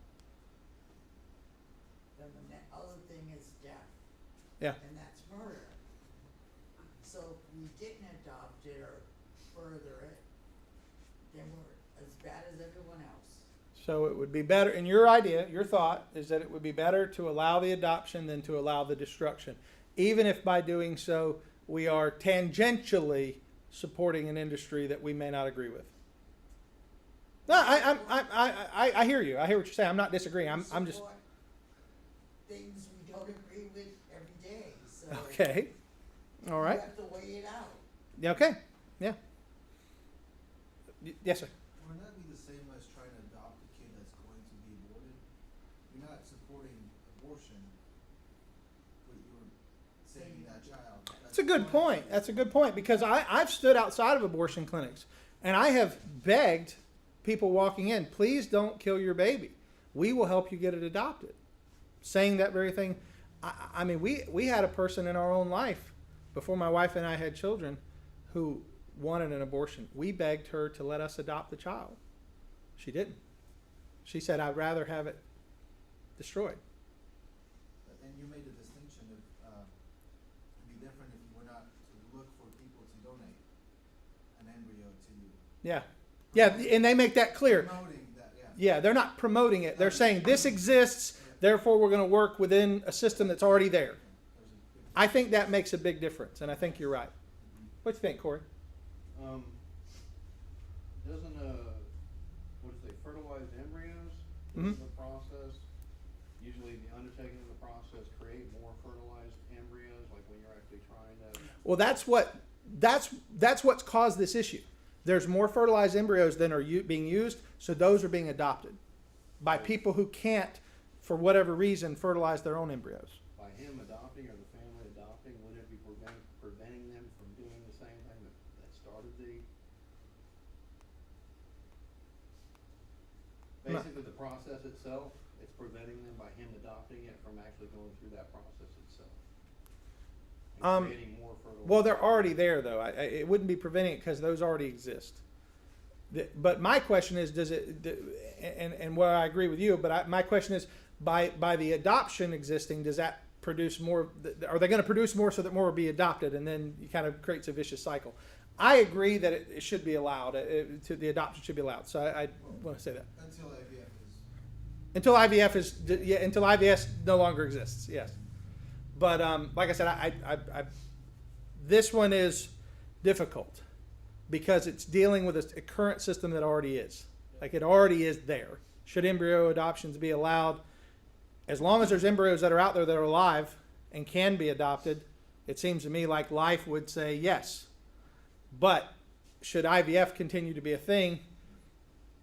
then the other thing is death. Yeah. And that's murder. So if we didn't adopt it or further it, then we're as bad as everyone else. So it would be better, in your idea, your thought is that it would be better to allow the adoption than to allow the destruction, even if by doing so we are tangentially supporting an industry that we may not agree with. No, I hear you. I hear what you're saying. I'm not disagreeing. I'm just Support things we don't agree with every day, so. okay. All right. You have to weigh it out. Yeah. Okay. Yeah. Yes, sir. Wouldn't that be the same as trying to adopt a kid that's going to be aborted? You're not supporting abortion, but you're saving that child. That's a good point. That's a good point, because I've stood outside of abortion clinics and I have begged people walking in, please don't kill your baby. We will help you get it adopted. Saying that very thing. I mean, we had a person in our own life before my wife and I had children who wanted an abortion. We begged her to let us adopt the child. She didn't. She said, I'd rather have it destroyed. And you made the distinction of, it'd be different if you were not to look for people to donate an embryo to you. Yeah. Yeah, and they make that clear. Promoting that, yeah. Yeah, they're not promoting it. They're saying this exists, therefore we're going to work within a system that's already there. There's a big I think that makes a big difference, and I think you're right. What do you think, Corey? Doesn't, what is it, fertilized embryos Mhm. in the process, usually the undertaking of the process create more fertilized embryos, like when you're actually trying to. Well, that's what's caused this issue. There's more fertilized embryos than are being used, so those are being adopted by people who can't, for whatever reason, fertilize their own embryos. By him adopting or the family adopting, would it be preventing them from doing the same thing that started the? No. Basically, the process itself, it's preventing them by him adopting it from actually going through that process itself. And creating more fertilized. Well, they're already there, though. It wouldn't be preventing it because those already exist. But my question is, does it? And where I agree with you, but my question is, by the adoption existing, does that produce more? Are they going to produce more so that more will be adopted, and then it kind of creates a vicious cycle? I agree that it should be allowed. The adoption should be allowed. So I want to say that until IVF is. until IVF no longer exists. Yes, but like I said, this one is difficult because it's dealing with a current system that already is. Like it already is there. Should embryo adoptions be allowed? As long as there's embryos that are out there that are alive and can be adopted, it seems to me like life would say yes. But should IVF continue to be a thing,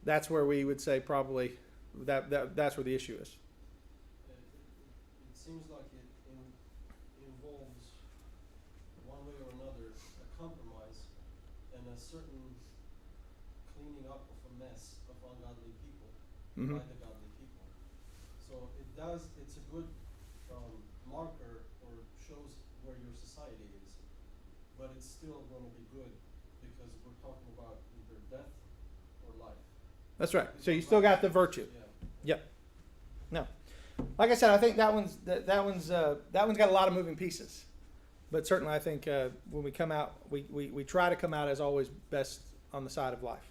that's where we would say probably that's where the issue is. It seems like it involves, one way or another, a compromise and a certain cleaning up of a mess of ungodly people Mhm. by the godly people. So it's a good marker or shows where your society is, but it's still going to be good because we're talking about either death or life. That's right. So you still got the virtue. Yeah. Yep. No. Like I said, I think that one's got a lot of moving pieces. But certainly I think when we come out, we try to come out as always best on the side of life.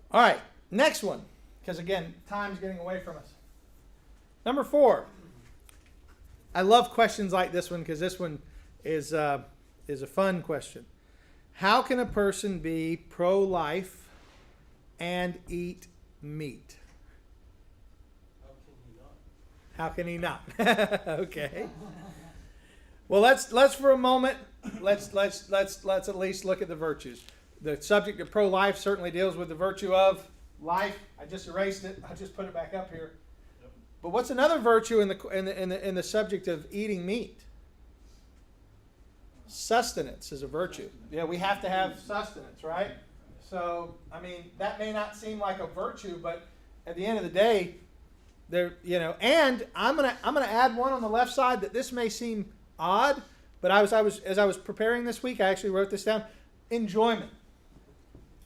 All right, next one, because again, time's getting away from us. Number 4. I love questions like this one because this one is a fun question. How can a person be pro-life and eat meat? How can he not? How can he not? Okay. Well, let's for a moment let's at least look at the virtues. The subject of pro-life certainly deals with the virtue of life. I just erased it. I just put it back up here. Yep. But what's another virtue in the subject of eating meat? Sustenance is a virtue. Yeah, we have to have sustenance, right? So, I mean, that may not seem like a virtue, but at the end of the day, there, and I'm gonna add one on the left side that this may seem odd, but as I was preparing this week, I actually wrote this down. Enjoyment.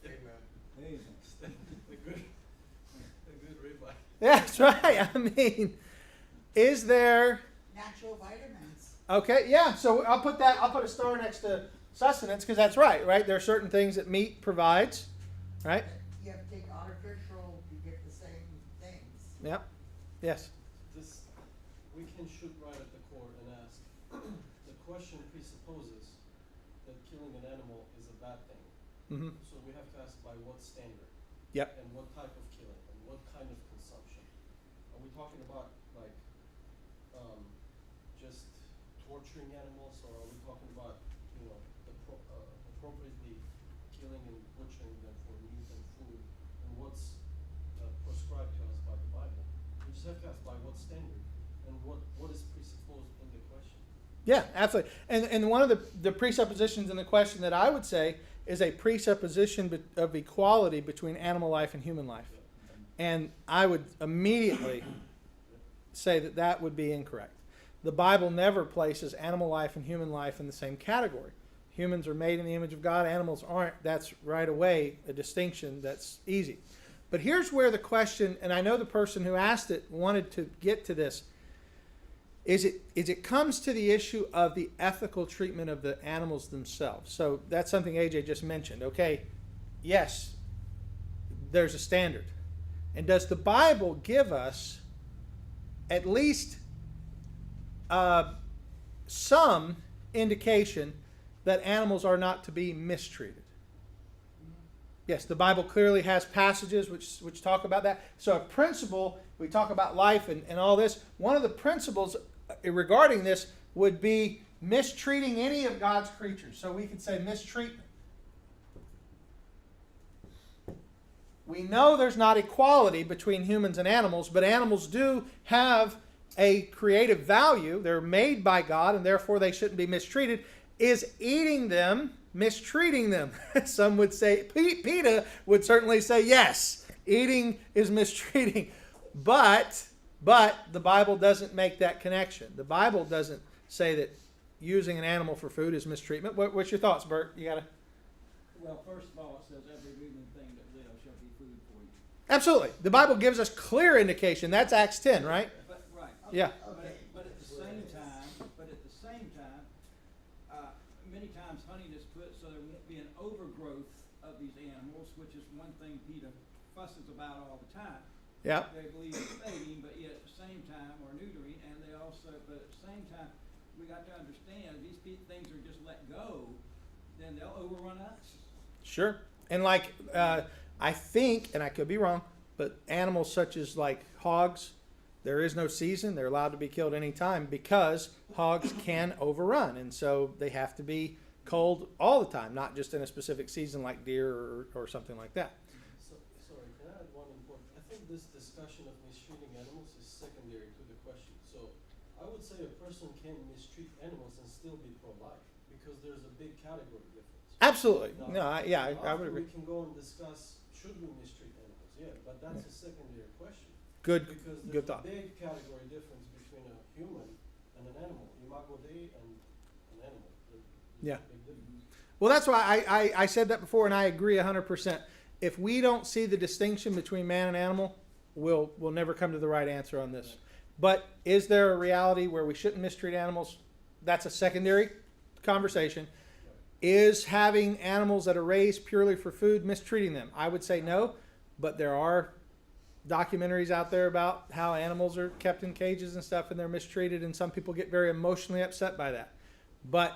Amen. A good ribeye. Yeah, that's right. I mean, is there? Natural vitamins. Okay, yeah. So I'll put a star next to sustenance because that's right. There are certain things that meat provides, right? You have to take artificial to get the same things. Yep. Yes. We can shoot right at the core and ask, the question presupposes that killing an animal is a bad thing. Mm-hmm. So we have to ask by what standard? Yep. And what type of killing and what kind of consumption? Are we talking about just torturing animals, or are we talking about appropriately killing and butchering them for meat and food? And what's prescribed to us by the Bible? We just have to ask by what standard and what is presupposed in the question. Yeah, absolutely. And one of the presuppositions in the question that I would say is a presupposition of equality between animal life and human life. And I would immediately say that would be incorrect. The Bible never places animal life and human life in the same category. Humans are made in the image of God, animals aren't. That's right away a distinction that's easy. But here's where the question, and I know the person who asked it wanted to get to this, is it comes to the issue of the ethical treatment of the animals themselves. So that's something AJ just mentioned. Okay, yes, there's a standard. And does the Bible give us at least some indication that animals are not to be mistreated? Yes, the Bible clearly has passages which talk about that. So a principle, we talk about life and all this, one of the principles regarding this would be mistreating any of God's creatures. So we could say mistreatment. We know there's not equality between humans and animals, but animals do have a creative value. They're made by God, and therefore they shouldn't be mistreated. Is eating them mistreating them? Some would say, PETA would certainly say yes, eating is mistreating. But the Bible doesn't make that connection. The Bible doesn't say that using an animal for food is mistreatment. What's your thoughts, Bert? You gotta. Well, first of all, it says every living thing that lives shall be food for you. Absolutely. The Bible gives us clear indication. That's Acts 10, right? But, right. Yeah. But at the same time, many times hunting is put so there won't be an overgrowth of these animals, which is one thing PETA fusses about all the time. Yeah. They believe in baiting, but yet at the same time, or neutering, and they also, but at the same time, we got to understand these things are just let go, then they'll overrun us. Sure. And like, I think, and I could be wrong, but animals such as like hogs, there is no season. They're allowed to be killed anytime because hogs can overrun. And so they have to be culled all the time, not just in a specific season like deer or something like that. Sorry, can I add one important? I think this discussion of mistreating animals is secondary to the question. So I would say a person can mistreat animals and still be pro-life because there's a big category difference. Absolutely. Now, I would agree. We can go and discuss should we mistreat animals, yeah, but that's a secondary question. Good Because thought. there's a big category difference between a human and an animal. Imago Dei and an animal. There's Yeah. a big difference. Well, that's why I said that before, and I agree 100%. If we don't see the distinction between man and animal, we'll never come to the right answer on this. But is there a reality where we shouldn't mistreat animals? That's a secondary conversation. Is having animals that are raised purely for food mistreating them? I would say no, but there are documentaries out there about how animals are kept in cages and stuff and they're mistreated, and some people get very emotionally upset by that. But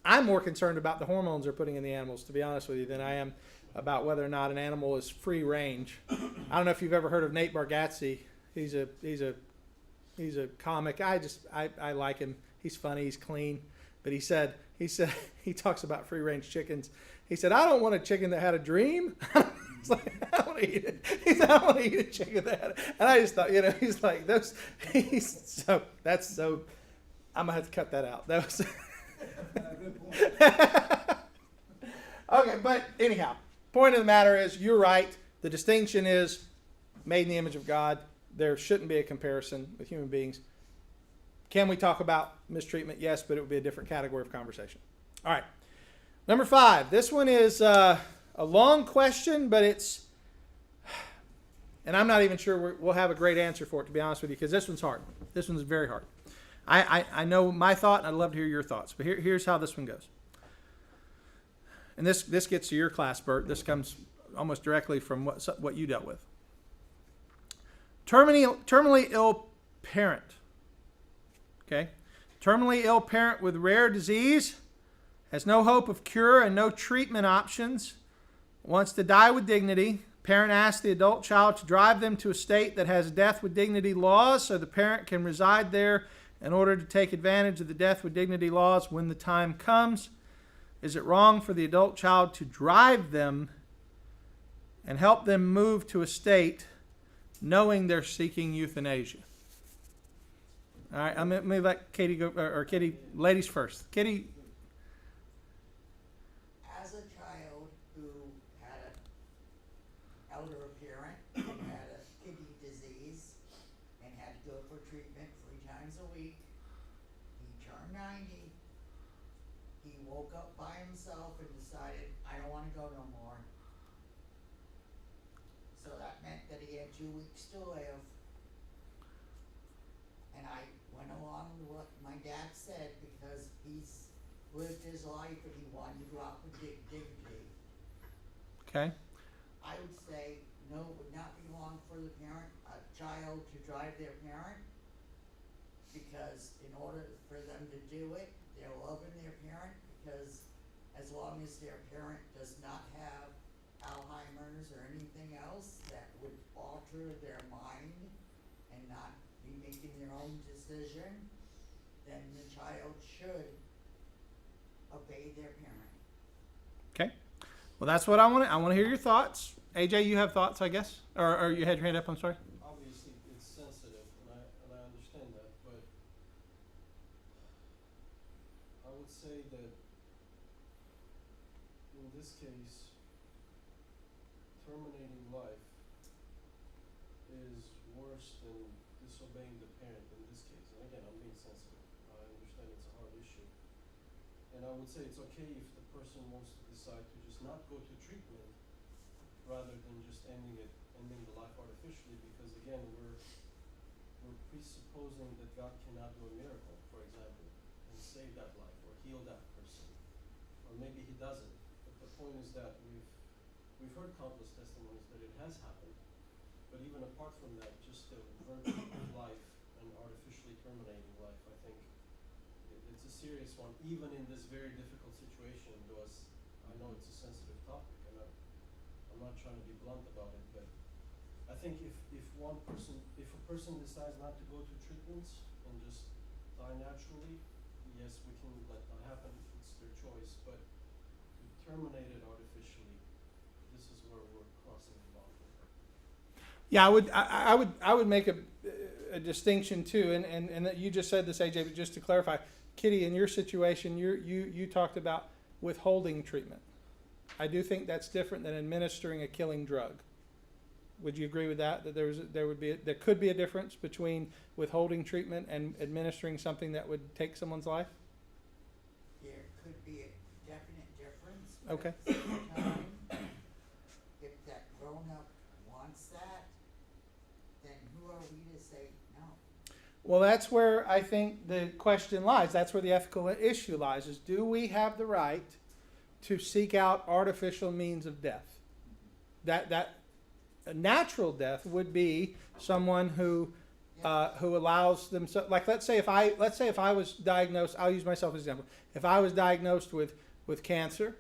I'm more concerned about the hormones they're putting in the animals, to be honest with you, than I am about whether or not an animal is free range. I don't know if you've ever heard of Nate Bargatze. He's a comic. I like him. He's funny. He's clean. But he said he talks about free range chickens. He said, I don't want a chicken that had a dream. It's like, I don't want to eat it. He said, I don't want to eat a chicken that had it. And I just thought, he's like, that's so, I'm going to have to cut that out. That was, Good point. okay, but anyhow, point of the matter is, you're right. The distinction is made in the image of God. There shouldn't be a comparison with human beings. Can we talk about mistreatment? Yes, but it would be a different category of conversation. All right. Number 5. This one is a long question, but and I'm not even sure we'll have a great answer for it, to be honest with you, because this one's hard. This one's very hard. I know my thought, and I'd love to hear your thoughts, but here's how this one goes. And this gets to your class, Bert. This comes almost directly from what you dealt with. Terminally ill parent. Okay? Terminally ill parent with rare disease, has no hope of cure and no treatment options, wants to die with dignity. Parent asks the adult child to drive them to a state that has death with dignity laws so the parent can reside there in order to take advantage of the death with dignity laws when the time comes. Is it wrong for the adult child to drive them and help them move to a state knowing they're seeking euthanasia? All right, I'm going to let Katie go, or Kitty, ladies first. Kitty. As a child who had an elder parent who had a kidney disease and had to go for treatment 3 times a week, he turned 90. He woke up by himself and decided, I don't want to go no more. So that meant that he had 2 weeks to live. And I went along with what my dad said because he's lived his life and he wanted to go out with dignity. Okay. I would say no, it would not be wrong for the parent, a child to drive their parent, because in order for them to do it, they're loving their parent, because as long as their parent does not have Alzheimer's or anything else that would alter their mind and not be making their own decision, then the child should obey their parent. Okay. Well, that's what I want to hear your thoughts. AJ, you have thoughts, I guess? Or you had your hand up, I'm sorry? Obviously, it's sensitive, and I understand that, but I would say that in this case, terminating life is worse than disobeying the parent in this case. And again, I'm being sensitive. I understand it's a hard issue. And I would say it's okay if the person wants to decide to just not go to treatment rather than just ending the life artificially, because again, we're presupposing that God cannot do a miracle, for example, and save that life or heal that person. Or maybe he doesn't. But the point is that we've heard countless testimonies that it has happened. But even apart from that, just the virtue of life and artificially terminating life, I think it's a serious one, even in this very difficult situation, though I know it's a sensitive topic, and I'm not trying to be blunt about it, but I think if a person decides not to go to treatments and just die naturally, yes, we can let that happen, it's their choice, but to terminate it artificially, this is where we're crossing the boundary. Yeah, I would make a distinction too, and that you just said this, AJ, but just to clarify, Kitty, in your situation, you talked about withholding treatment. I do think that's different than administering a killing drug. Would you agree with that? That there could be a difference between withholding treatment and administering something that would take someone's life? There could be a definite difference. Okay. But at the same time, if that grown-up wants that, then who are we to say no? Well, that's where I think the question lies. That's where the ethical issue lies, is do we have the right to seek out artificial means of death? That a natural death would be someone who who allows themselves, like let's say if I was diagnosed, I'll use myself as an example. If I was diagnosed with cancer,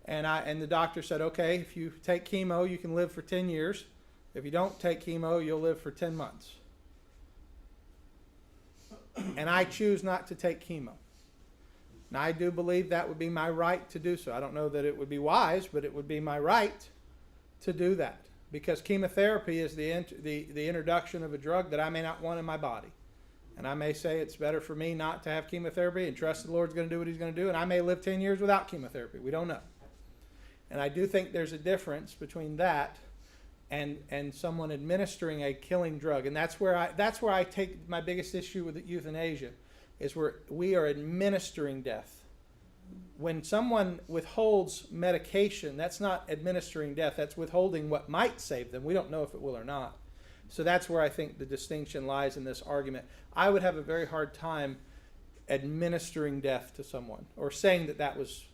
and the doctor said, okay, if you take chemo, you can live for 10 years. If you don't take chemo, you'll live for 10 months. And I choose not to take chemo. Now, I do believe that would be my right to do so. I don't know that it would be wise, but it would be my right to do that. Because chemotherapy is the introduction of a drug that I may not want in my body. And I may say it's better for me not to have chemotherapy and trust the Lord's going to do what he's going to do. And I may live 10 years without chemotherapy. We don't know. And I do think there's a difference between that and someone administering a killing drug. And that's where I take my biggest issue with euthanasia, is where we are administering death. When someone withholds medication, that's not administering death. That's withholding what might save them. We don't know if it will or not. So that's where I think the distinction lies in this argument. I would have a very hard time administering death to someone or saying that that was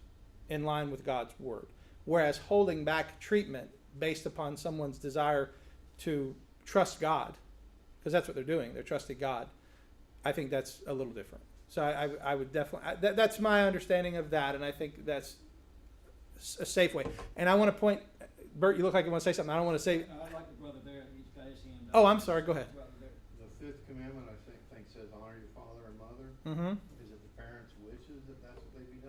in line with God's word. Whereas holding back treatment based upon someone's desire to trust God, because that's what they're doing, they're trusting God, I think that's a little different. So I would definitely, that's my understanding of that, and I think that's a safe way. And I want to point, Bert, you look like you want to say something. I don't want to say. I'd like the brother there, he's got his hand up. Oh, I'm sorry, go ahead. The fifth commandment, I think says honor your father and mother. Mm-hmm. Is it the parents' wishes that that's what they be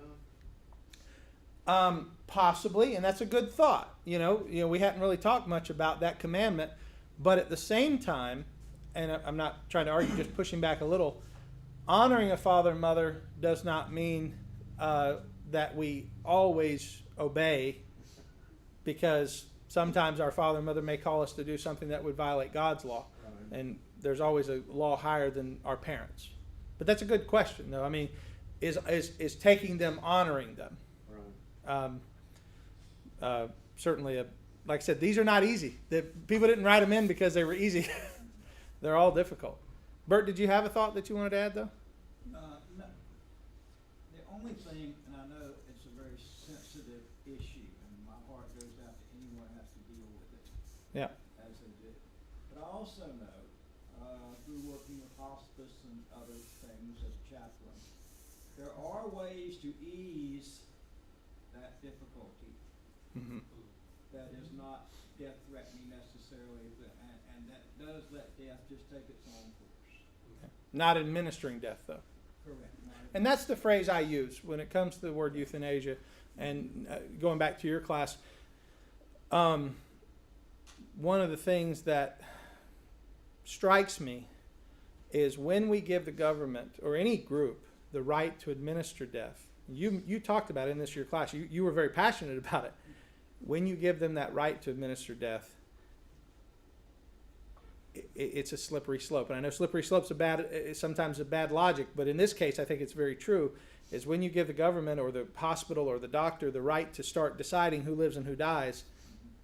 done? Possibly, and that's a good thought. You know, we hadn't really talked much about that commandment, but at the same time, and I'm not trying to argue, just pushing back a little, honoring a father and mother does not mean that we always obey, because sometimes our father and mother may call us to do something that would violate God's law, Right. and there's always a law higher than our parents. But that's a good question, though. I mean, is taking them honoring them? Right. Certainly, like I said, these are not easy. People didn't write them in because they were easy. They're all difficult. Bert, did you have a thought that you wanted to add, though? No. The only thing, and I know it's a very sensitive issue, and my heart goes out to anyone who has to deal with it. Yeah. As they do. But I also know, through working with hospice and other things as a chaplain, there are ways to ease that difficulty Mm-hmm. that is not death-threatening necessarily, and that does let death just take its own course. Not administering death, though. Correct. And that's the phrase I use when it comes to the word euthanasia. And going back to your class, one of the things that strikes me is when we give the government or any group the right to administer death. You talked about it in your class. You were very passionate about it. When you give them that right to administer death, it's a slippery slope. And I know slippery slope's sometimes a bad logic, but in this case, I think it's very true, is when you give the government or the hospital or the doctor the right to start deciding who lives and who dies,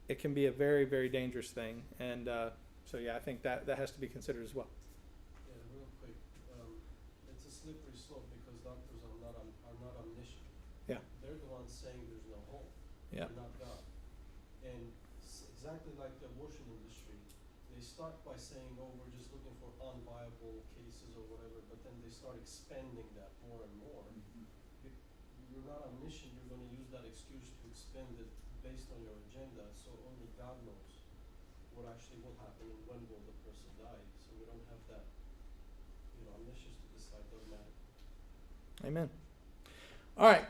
it can be a very, very dangerous thing. And so, yeah, I think that has to be considered as well. Yeah, real quick, it's a slippery slope because doctors are not omniscient. Yeah. They're the ones saying there's no hope. Yeah. They're not God. And exactly like the abortion industry, they start by saying, oh, we're just looking for unviable cases or whatever, but then they start expanding that more and more. You're not omniscient, you're going to use that excuse to expand it based on your agenda, so only God knows what actually will happen and when will the person die. So we don't have that, omniscience to decide automatically. Amen. All right.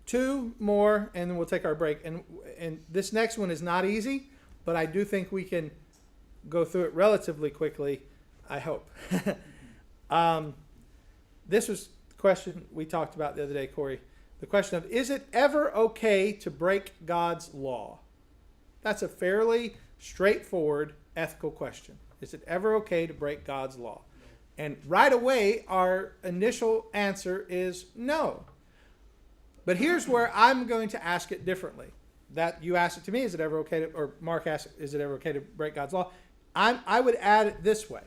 2 more, and then we'll take our break. And this next one is not easy, but I do think we can go through it relatively quickly, I hope. This was the question we talked about the other day, Corey. The question of, is it ever okay to break God's law? That's a fairly straightforward ethical question. Is it ever okay to break God's law? And right away, our initial answer is no. But here's where I'm going to ask it differently. That you asked it to me, is it ever okay to, or Mark asked, is it ever okay to break God's law? I would add it this way.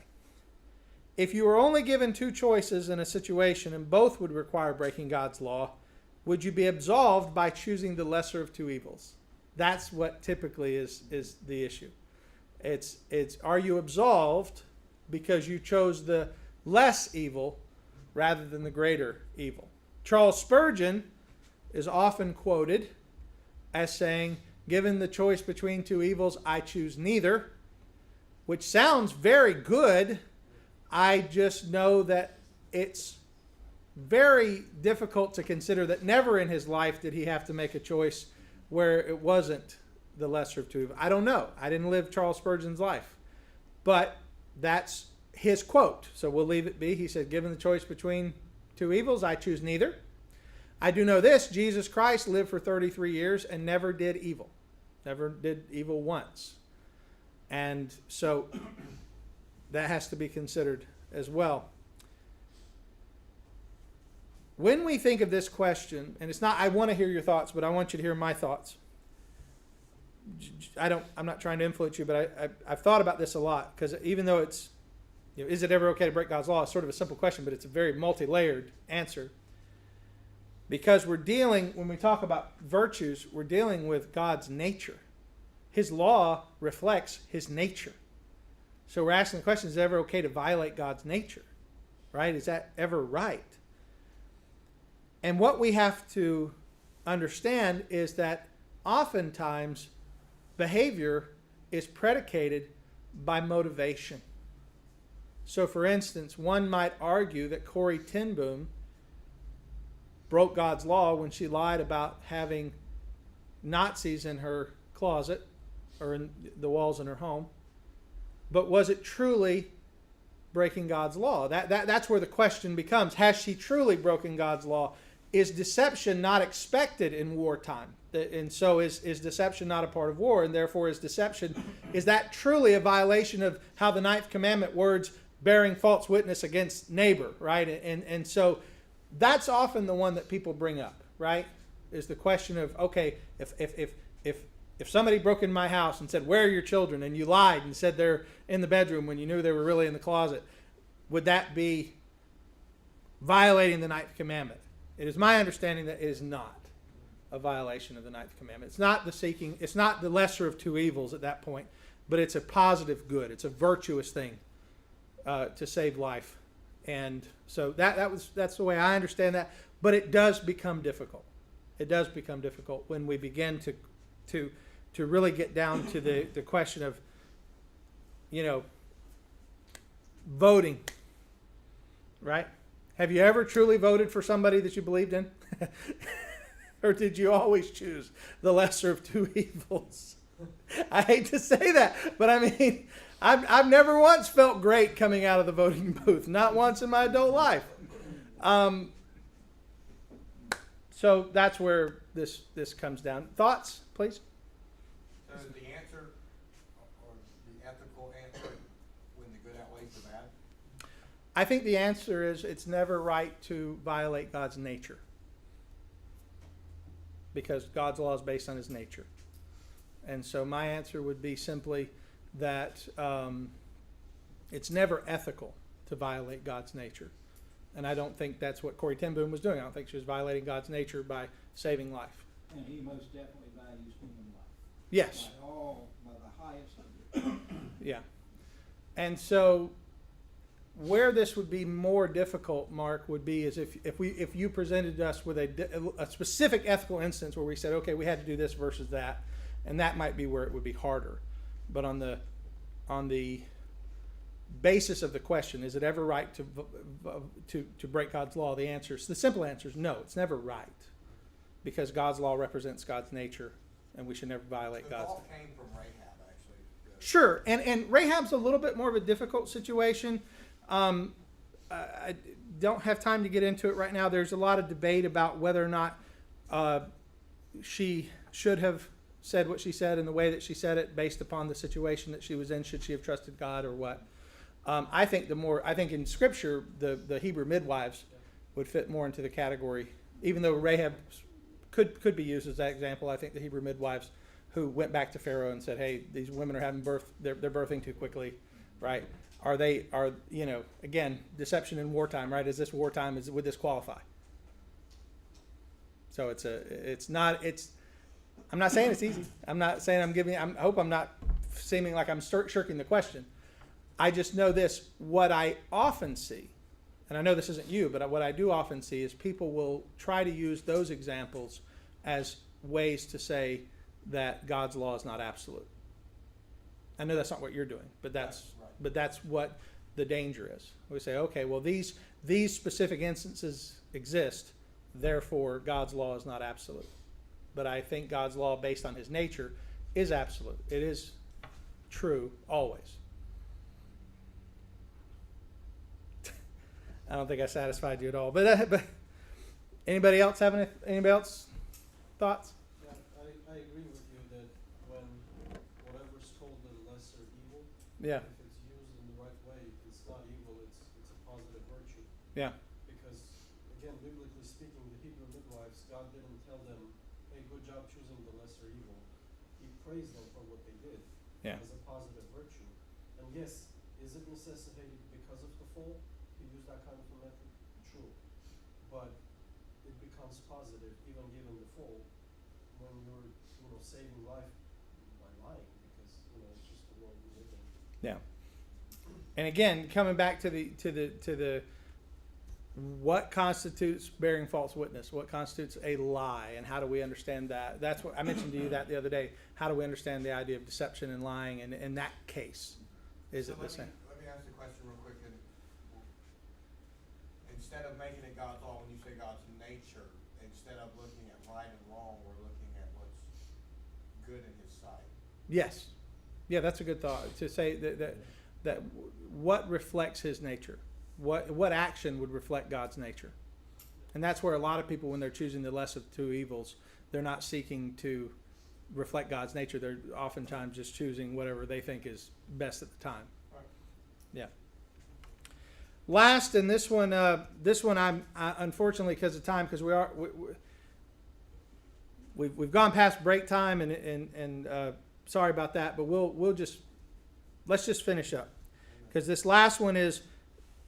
If you were only given 2 choices in a situation and both would require breaking God's law, would you be absolved by choosing the lesser of 2 evils? That's what typically is the issue. It's are you absolved because you chose the less evil rather than the greater evil? Charles Spurgeon is often quoted as saying, given the choice between two evils, I choose neither, which sounds very good. I just know that it's very difficult to consider that never in his life did he have to make a choice where it wasn't the lesser of two evils. I don't know. I didn't live Charles Spurgeon's life. But that's his quote. So we'll leave it be. He said, given the choice between two evils, I choose neither. I do know this, Jesus Christ lived for 33 years and never did evil. Never did evil once. And so that has to be considered as well. When we think of this question, and it's not, I want to hear your thoughts, but I want you to hear my thoughts. I'm not trying to influence you, but I've thought about this a lot, because even though it's, is it ever okay to break God's law? It's sort of a simple question, but it's a very multi-layered answer. Because when we talk about virtues, we're dealing with God's nature. His law reflects his nature. So we're asking the question, is it ever okay to violate God's nature? Right? Is that ever right? And what we have to understand is that oftentimes behavior is predicated by motivation. So for instance, one might argue that Corrie ten Boom broke God's law when she lied about having Nazis in her closet or in the walls in her home. But was it truly breaking God's law? That's where the question becomes. Has she truly broken God's law? Is deception not expected in wartime? And so is deception not a part of war? And therefore is that truly a violation of how the ninth commandment words bearing false witness against neighbor, right? And so that's often the one that people bring up, right? Is the question of, okay, if somebody broke in my house and said, where are your children? And you lied and said they're in the bedroom when you knew they were really in the closet, would that be violating the ninth commandment? It is my understanding that it is not a violation of the ninth commandment. It's not the lesser of two evils at that point, but it's a positive good. It's a virtuous thing to save life. And so that's the way I understand that. But it does become difficult. It does become difficult when we begin to really get down to the question of, voting, right? Have you ever truly voted for somebody that you believed in? Or did you always choose the lesser of two evils? I hate to say that, but I mean, I've never once felt great coming out of the voting booth. Not once in my adult life. So that's where this comes down. Thoughts, please? So is the answer, or the ethical answer, when the good outweighs the bad? I think the answer is it's never right to violate God's nature, because God's law is based on his nature. And so my answer would be simply that it's never ethical to violate God's nature. And I don't think that's what Corrie ten Boom was doing. I don't think she was violating God's nature by saving life. And he most definitely values human life. Yes. By the highest of it. Yeah. And so where this would be more difficult, Mark, would be is if you presented us with a specific ethical instance where we said, okay, we had to do this versus that, and that might be where it would be harder. But on the basis of the question, is it ever right to break God's law? The simple answer is no. It's never right, because God's law represents God's nature, and we should never violate God's. The thought came from Rahab, actually. Sure, and Rahab's a little bit more of a difficult situation. I don't have time to get into it right now. There's a lot of debate about whether or not she should have said what she said in the way that she said it based upon the situation that she was in. Should she have trusted God or what? I think in Scripture the Hebrew midwives would fit more into the category. Even though Rahab could be used as that example, I think the Hebrew midwives who went back to Pharaoh and said, "Hey, these women are having birth. They're birthing too quickly, right? Again, deception in wartime, right? Is this wartime? Would this qualify?" So I'm not saying it's easy. I'm not saying I hope I'm not seeming like I'm shirking the question. I just know this. What I often see, and I know this isn't you, but what I do often see is people will try to use those examples as ways to say that God's law is not absolute. I know that's not what you're doing, but that's what the danger is. We say, okay, well these specific instances exist, therefore God's law is not absolute. But I think God's law, based on his nature, is absolute. It is true always. I don't think I satisfied you at all. But anybody else anybody else thoughts? Yeah, I agree with you that when whatever's told the lesser evil, Yeah. if it's used in the right way, it's not evil, it's a positive virtue. Yeah. Because, again, biblically speaking, the Hebrew midwives, God didn't tell them, hey, good job choosing the lesser evil. He praised them for what they did Yeah. as a positive virtue. And yes, is it necessitated because of the fall to use that kind of a method? True. But it becomes positive, even given the fall, when you're, saving life by lying, because, it's just the world we live in. Yeah. And again, coming back to the what constitutes bearing false witness? What constitutes a lie? And how do we understand that? That's what I mentioned to you that the other day. How do we understand the idea of deception and lying? And in that case, is it the same? Let me ask the question real quick. And instead of making it God's law, when you say God's nature, instead of looking at right and wrong, we're looking at what's good in his sight. Yes. Yeah, that's a good thought. To say that what reflects his nature? What action would reflect God's nature? And that's where a lot of people, when they're choosing the less of two evils, they're not seeking to reflect God's nature. They're oftentimes just choosing whatever they think is best at the time. Right. Yeah. Last, and this one I'm unfortunately, because of time, because we've gone past break time, and sorry about that, but let's just finish up, because this last one is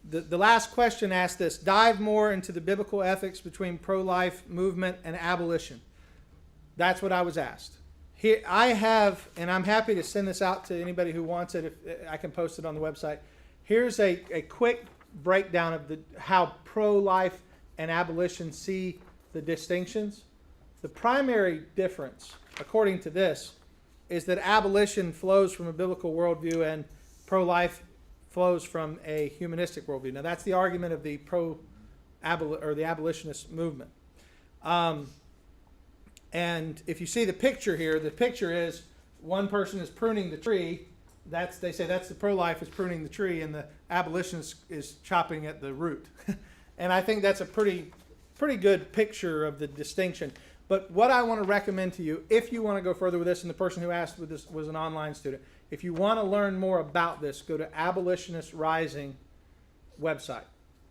the last question asked this: dive more into the biblical ethics between pro-life movement and abolition. That's what I was asked. Here I have, and I'm happy to send this out to anybody who wants it. If I can post it on the website. Here's a quick breakdown of how pro-life and abolition see the distinctions. The primary difference, according to this, is that abolition flows from a biblical worldview and pro-life flows from a humanistic worldview. Now, that's the argument of the the abolitionist movement. And if you see the picture here, the picture is one person is pruning the tree. They say that's the pro-life is pruning the tree, and the abolitionist is chopping at the root. And I think that's a pretty good picture of the distinction. But what I want to recommend to you, if you want to go further with this, and the person who asked with this was an online student, if you want to learn more about this, go to Abolitionist Rising website,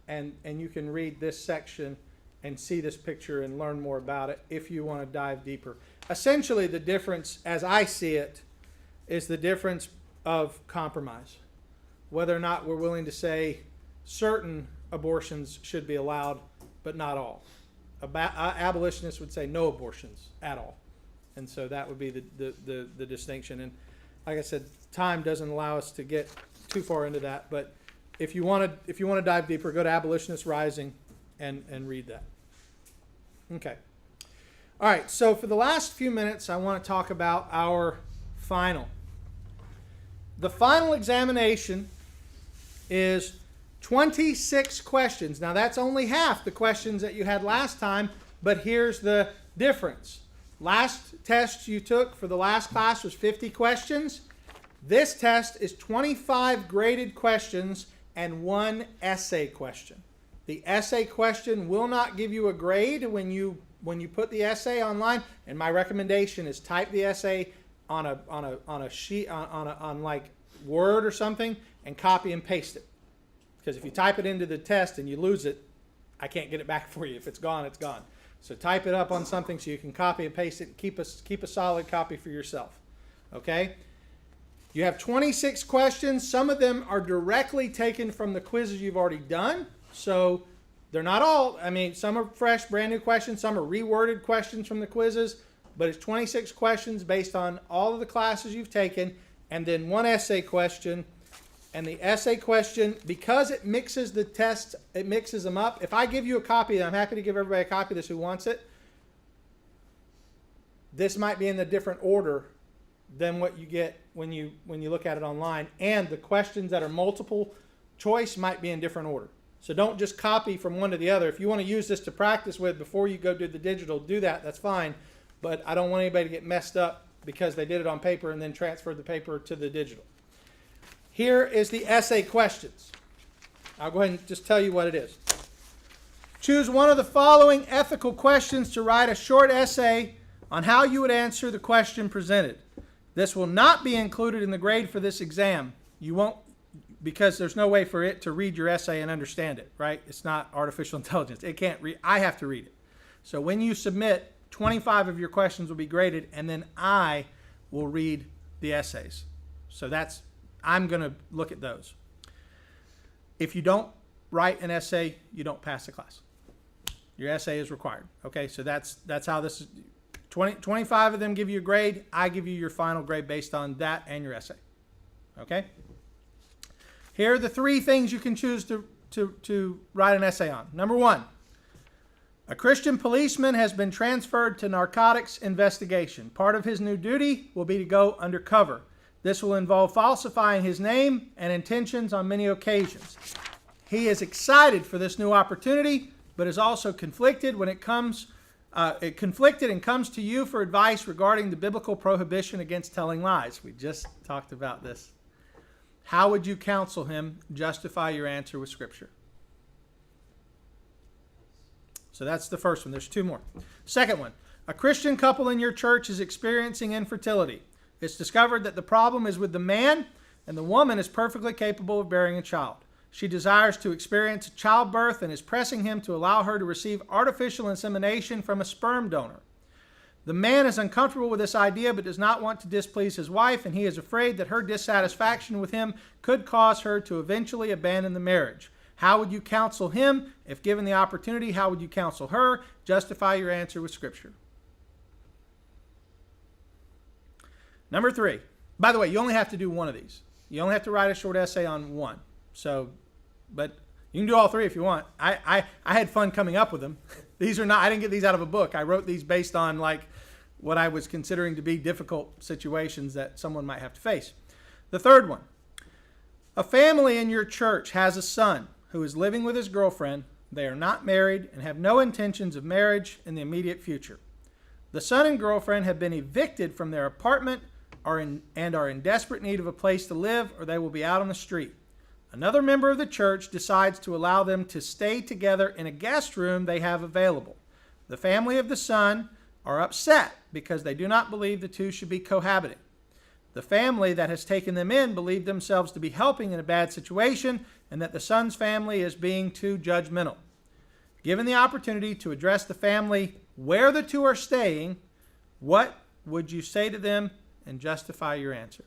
and you can read this section and see this picture and learn more about it if you want to dive deeper. Essentially, the difference, as I see it, is the difference of compromise. Whether or not we're willing to say certain abortions should be allowed, but not all. Abolitionists would say no abortions at all. And so that would be the distinction. And like I said, time doesn't allow us to get too far into that. But if you want to dive deeper, go to Abolitionist Rising and read that. Okay. All right. So for the last few minutes, I want to talk about our final. The final examination is 26 questions. Now, that's only half the questions that you had last time, but here's the difference. Last test you took for the last class was 50 questions. This test is 25 graded questions and 1 essay question. The essay question will not give you a grade when you put the essay online, and my recommendation is type the essay on a sheet on like Word or something and copy and paste it. Because if you type it into the test and you lose it, I can't get it back for you. If it's gone, it's gone. So type it up on something so you can copy and paste it and keep a solid copy for yourself. Okay? You have 26 questions. Some of them are directly taken from the quizzes you've already done. So they're not all, some are fresh, brand new questions. Some are reworded questions from the quizzes. but it's 26 questions based on all of the classes you've taken, and then one essay question. And the essay question, because it mixes the tests, it mixes them up. If I give you a copy, and I'm happy to give everybody a copy of this who wants it, this might be in a different order than what you get when you look at it online. And the questions that are multiple choice might be in different order. So don't just copy from one to the other. If you want to use this to practice with before you go do the digital, do that. That's fine. But I don't want anybody to get messed up because they did it on paper and then transferred the paper to the digital. Here is the essay questions. I'll go ahead and just tell you what it is. Choose one of the following ethical questions to write a short essay on how you would answer the question presented. This will not be included in the grade for this exam. You won't, because there's no way for it to read your essay and understand it, right? It's not artificial intelligence. It can't read. I have to read it. So when you submit, 25 of your questions will be graded, and then I will read the essays. So I'm going to look at those. If you don't write an essay, you don't pass the class. Your essay is required. Okay, so that's how this is. 25 of them give you a grade. I give you your final grade based on that and your essay. Okay? Here are the 3 things you can choose to write an essay on. Number 1, a Christian policeman has been transferred to narcotics investigation. Part of his new duty will be to go undercover. This will involve falsifying his name and intentions on many occasions. He is excited for this new opportunity, but is also conflicted when it comes and comes to you for advice regarding the biblical prohibition against telling lies. We just talked about this. How would you counsel him? Justify your answer with Scripture. So that's the first one. There's 2 more. Second one, a Christian couple in your church is experiencing infertility. It's discovered that the problem is with the man, and the woman is perfectly capable of bearing a child. She desires to experience childbirth and is pressing him to allow her to receive artificial insemination from a sperm donor. The man is uncomfortable with this idea but does not want to displease his wife, and he is afraid that her dissatisfaction with him could cause her to eventually abandon the marriage. How would you counsel him? If given the opportunity, how would you counsel her? Justify your answer with Scripture. Number 3. By the way, you only have to do one of these. You only have to write a short essay on one. So, but you can do all 3 if you want. I had fun coming up with them. These are not, I didn't get these out of a book. I wrote these based on like what I was considering to be difficult situations that someone might have to face. The third one. A family in your church has a son who is living with his girlfriend. They are not married and have no intentions of marriage in the immediate future. The son and girlfriend have been evicted from their apartment and are in desperate need of a place to live, or they will be out on the street. Another member of the church decides to allow them to stay together in a guest room they have available. The family of the son are upset because they do not believe the two should be cohabiting. The family that has taken them in believe themselves to be helping in a bad situation and that the son's family is being too judgmental. Given the opportunity to address the family where the two are staying, what would you say to them and justify your answer?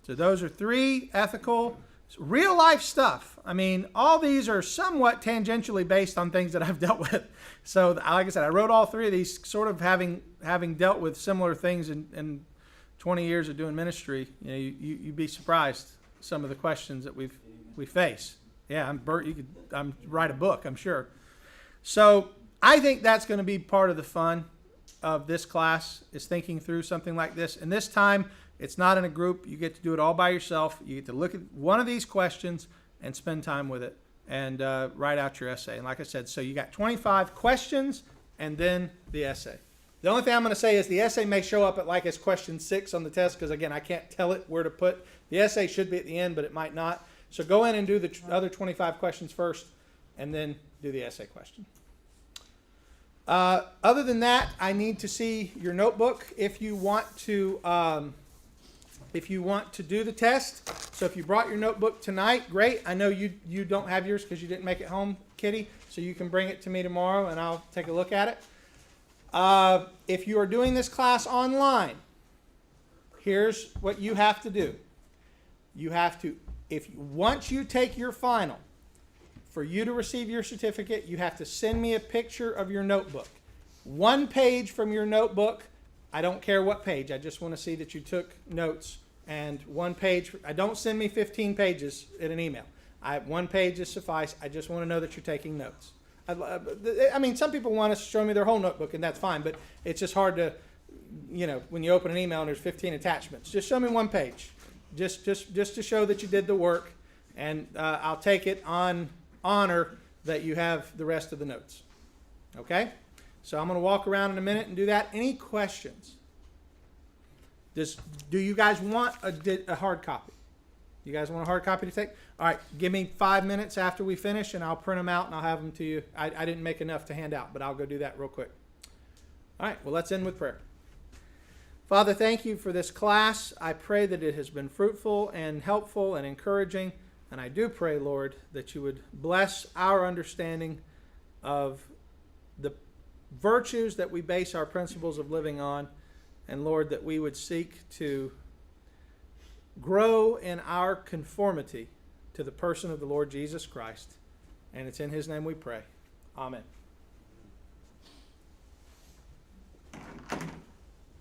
So those are 3 ethical, real life stuff. I mean, all these are somewhat tangentially based on things that I've dealt with. So like I said, I wrote all 3 of these sort of having dealt with similar things in 20 years of doing ministry. You know, you'd be surprised some of the questions that we face. Yeah, I'm write a book, I'm sure. So I think that's going to be part of the fun of this class, is thinking through something like this. And this time, it's not in a group. You get to do it all by yourself. You get to look at one of these questions and spend time with it and write out your essay. And like I said, so you got 25 questions and then the essay. The only thing I'm going to say is the essay may show up at like as question 6 on the test because, again, I can't tell it where to put. The essay should be at the end, but it might not. So go in and do the other 25 questions first and then do the essay question. Other than that, I need to see your notebook if you want to do the test. So if you brought your notebook tonight, great. I know you don't have yours because you didn't make it home, Kitty. So you can bring it to me tomorrow and I'll take a look at it. If you are doing this class online, here's what you have to do. You have to, once you take your final, for you to receive your certificate, you have to send me a picture of your notebook. 1 page from your notebook. I don't care what page. I just want to see that you took notes. And 1 page. Don't send me 15 pages in an email. 1 page is suffice. I just want to know that you're taking notes. I mean, some people want to show me their whole notebook, and that's fine. But it's just hard to, when you open an email and there's 15 attachments. Just show me 1 page, just to show that you did the work, and I'll take it on honor that you have the rest of the notes. Okay? So I'm going to walk around in a minute and do that. Any questions? Do you guys want a hard copy? You guys want a hard copy to take? All right, give me 5 minutes after we finish, and I'll print them out, and I'll have them to you. I didn't make enough to hand out, but I'll go do that real quick. All right, well, let's end with prayer. Father, thank you for this class. I pray that it has been fruitful and helpful and encouraging, and I do pray, Lord, that you would bless our understanding of the virtues that we base our principles of living on, and Lord, that we would seek to grow in our conformity to the person of the Lord Jesus Christ. And it's in his name we pray. Amen.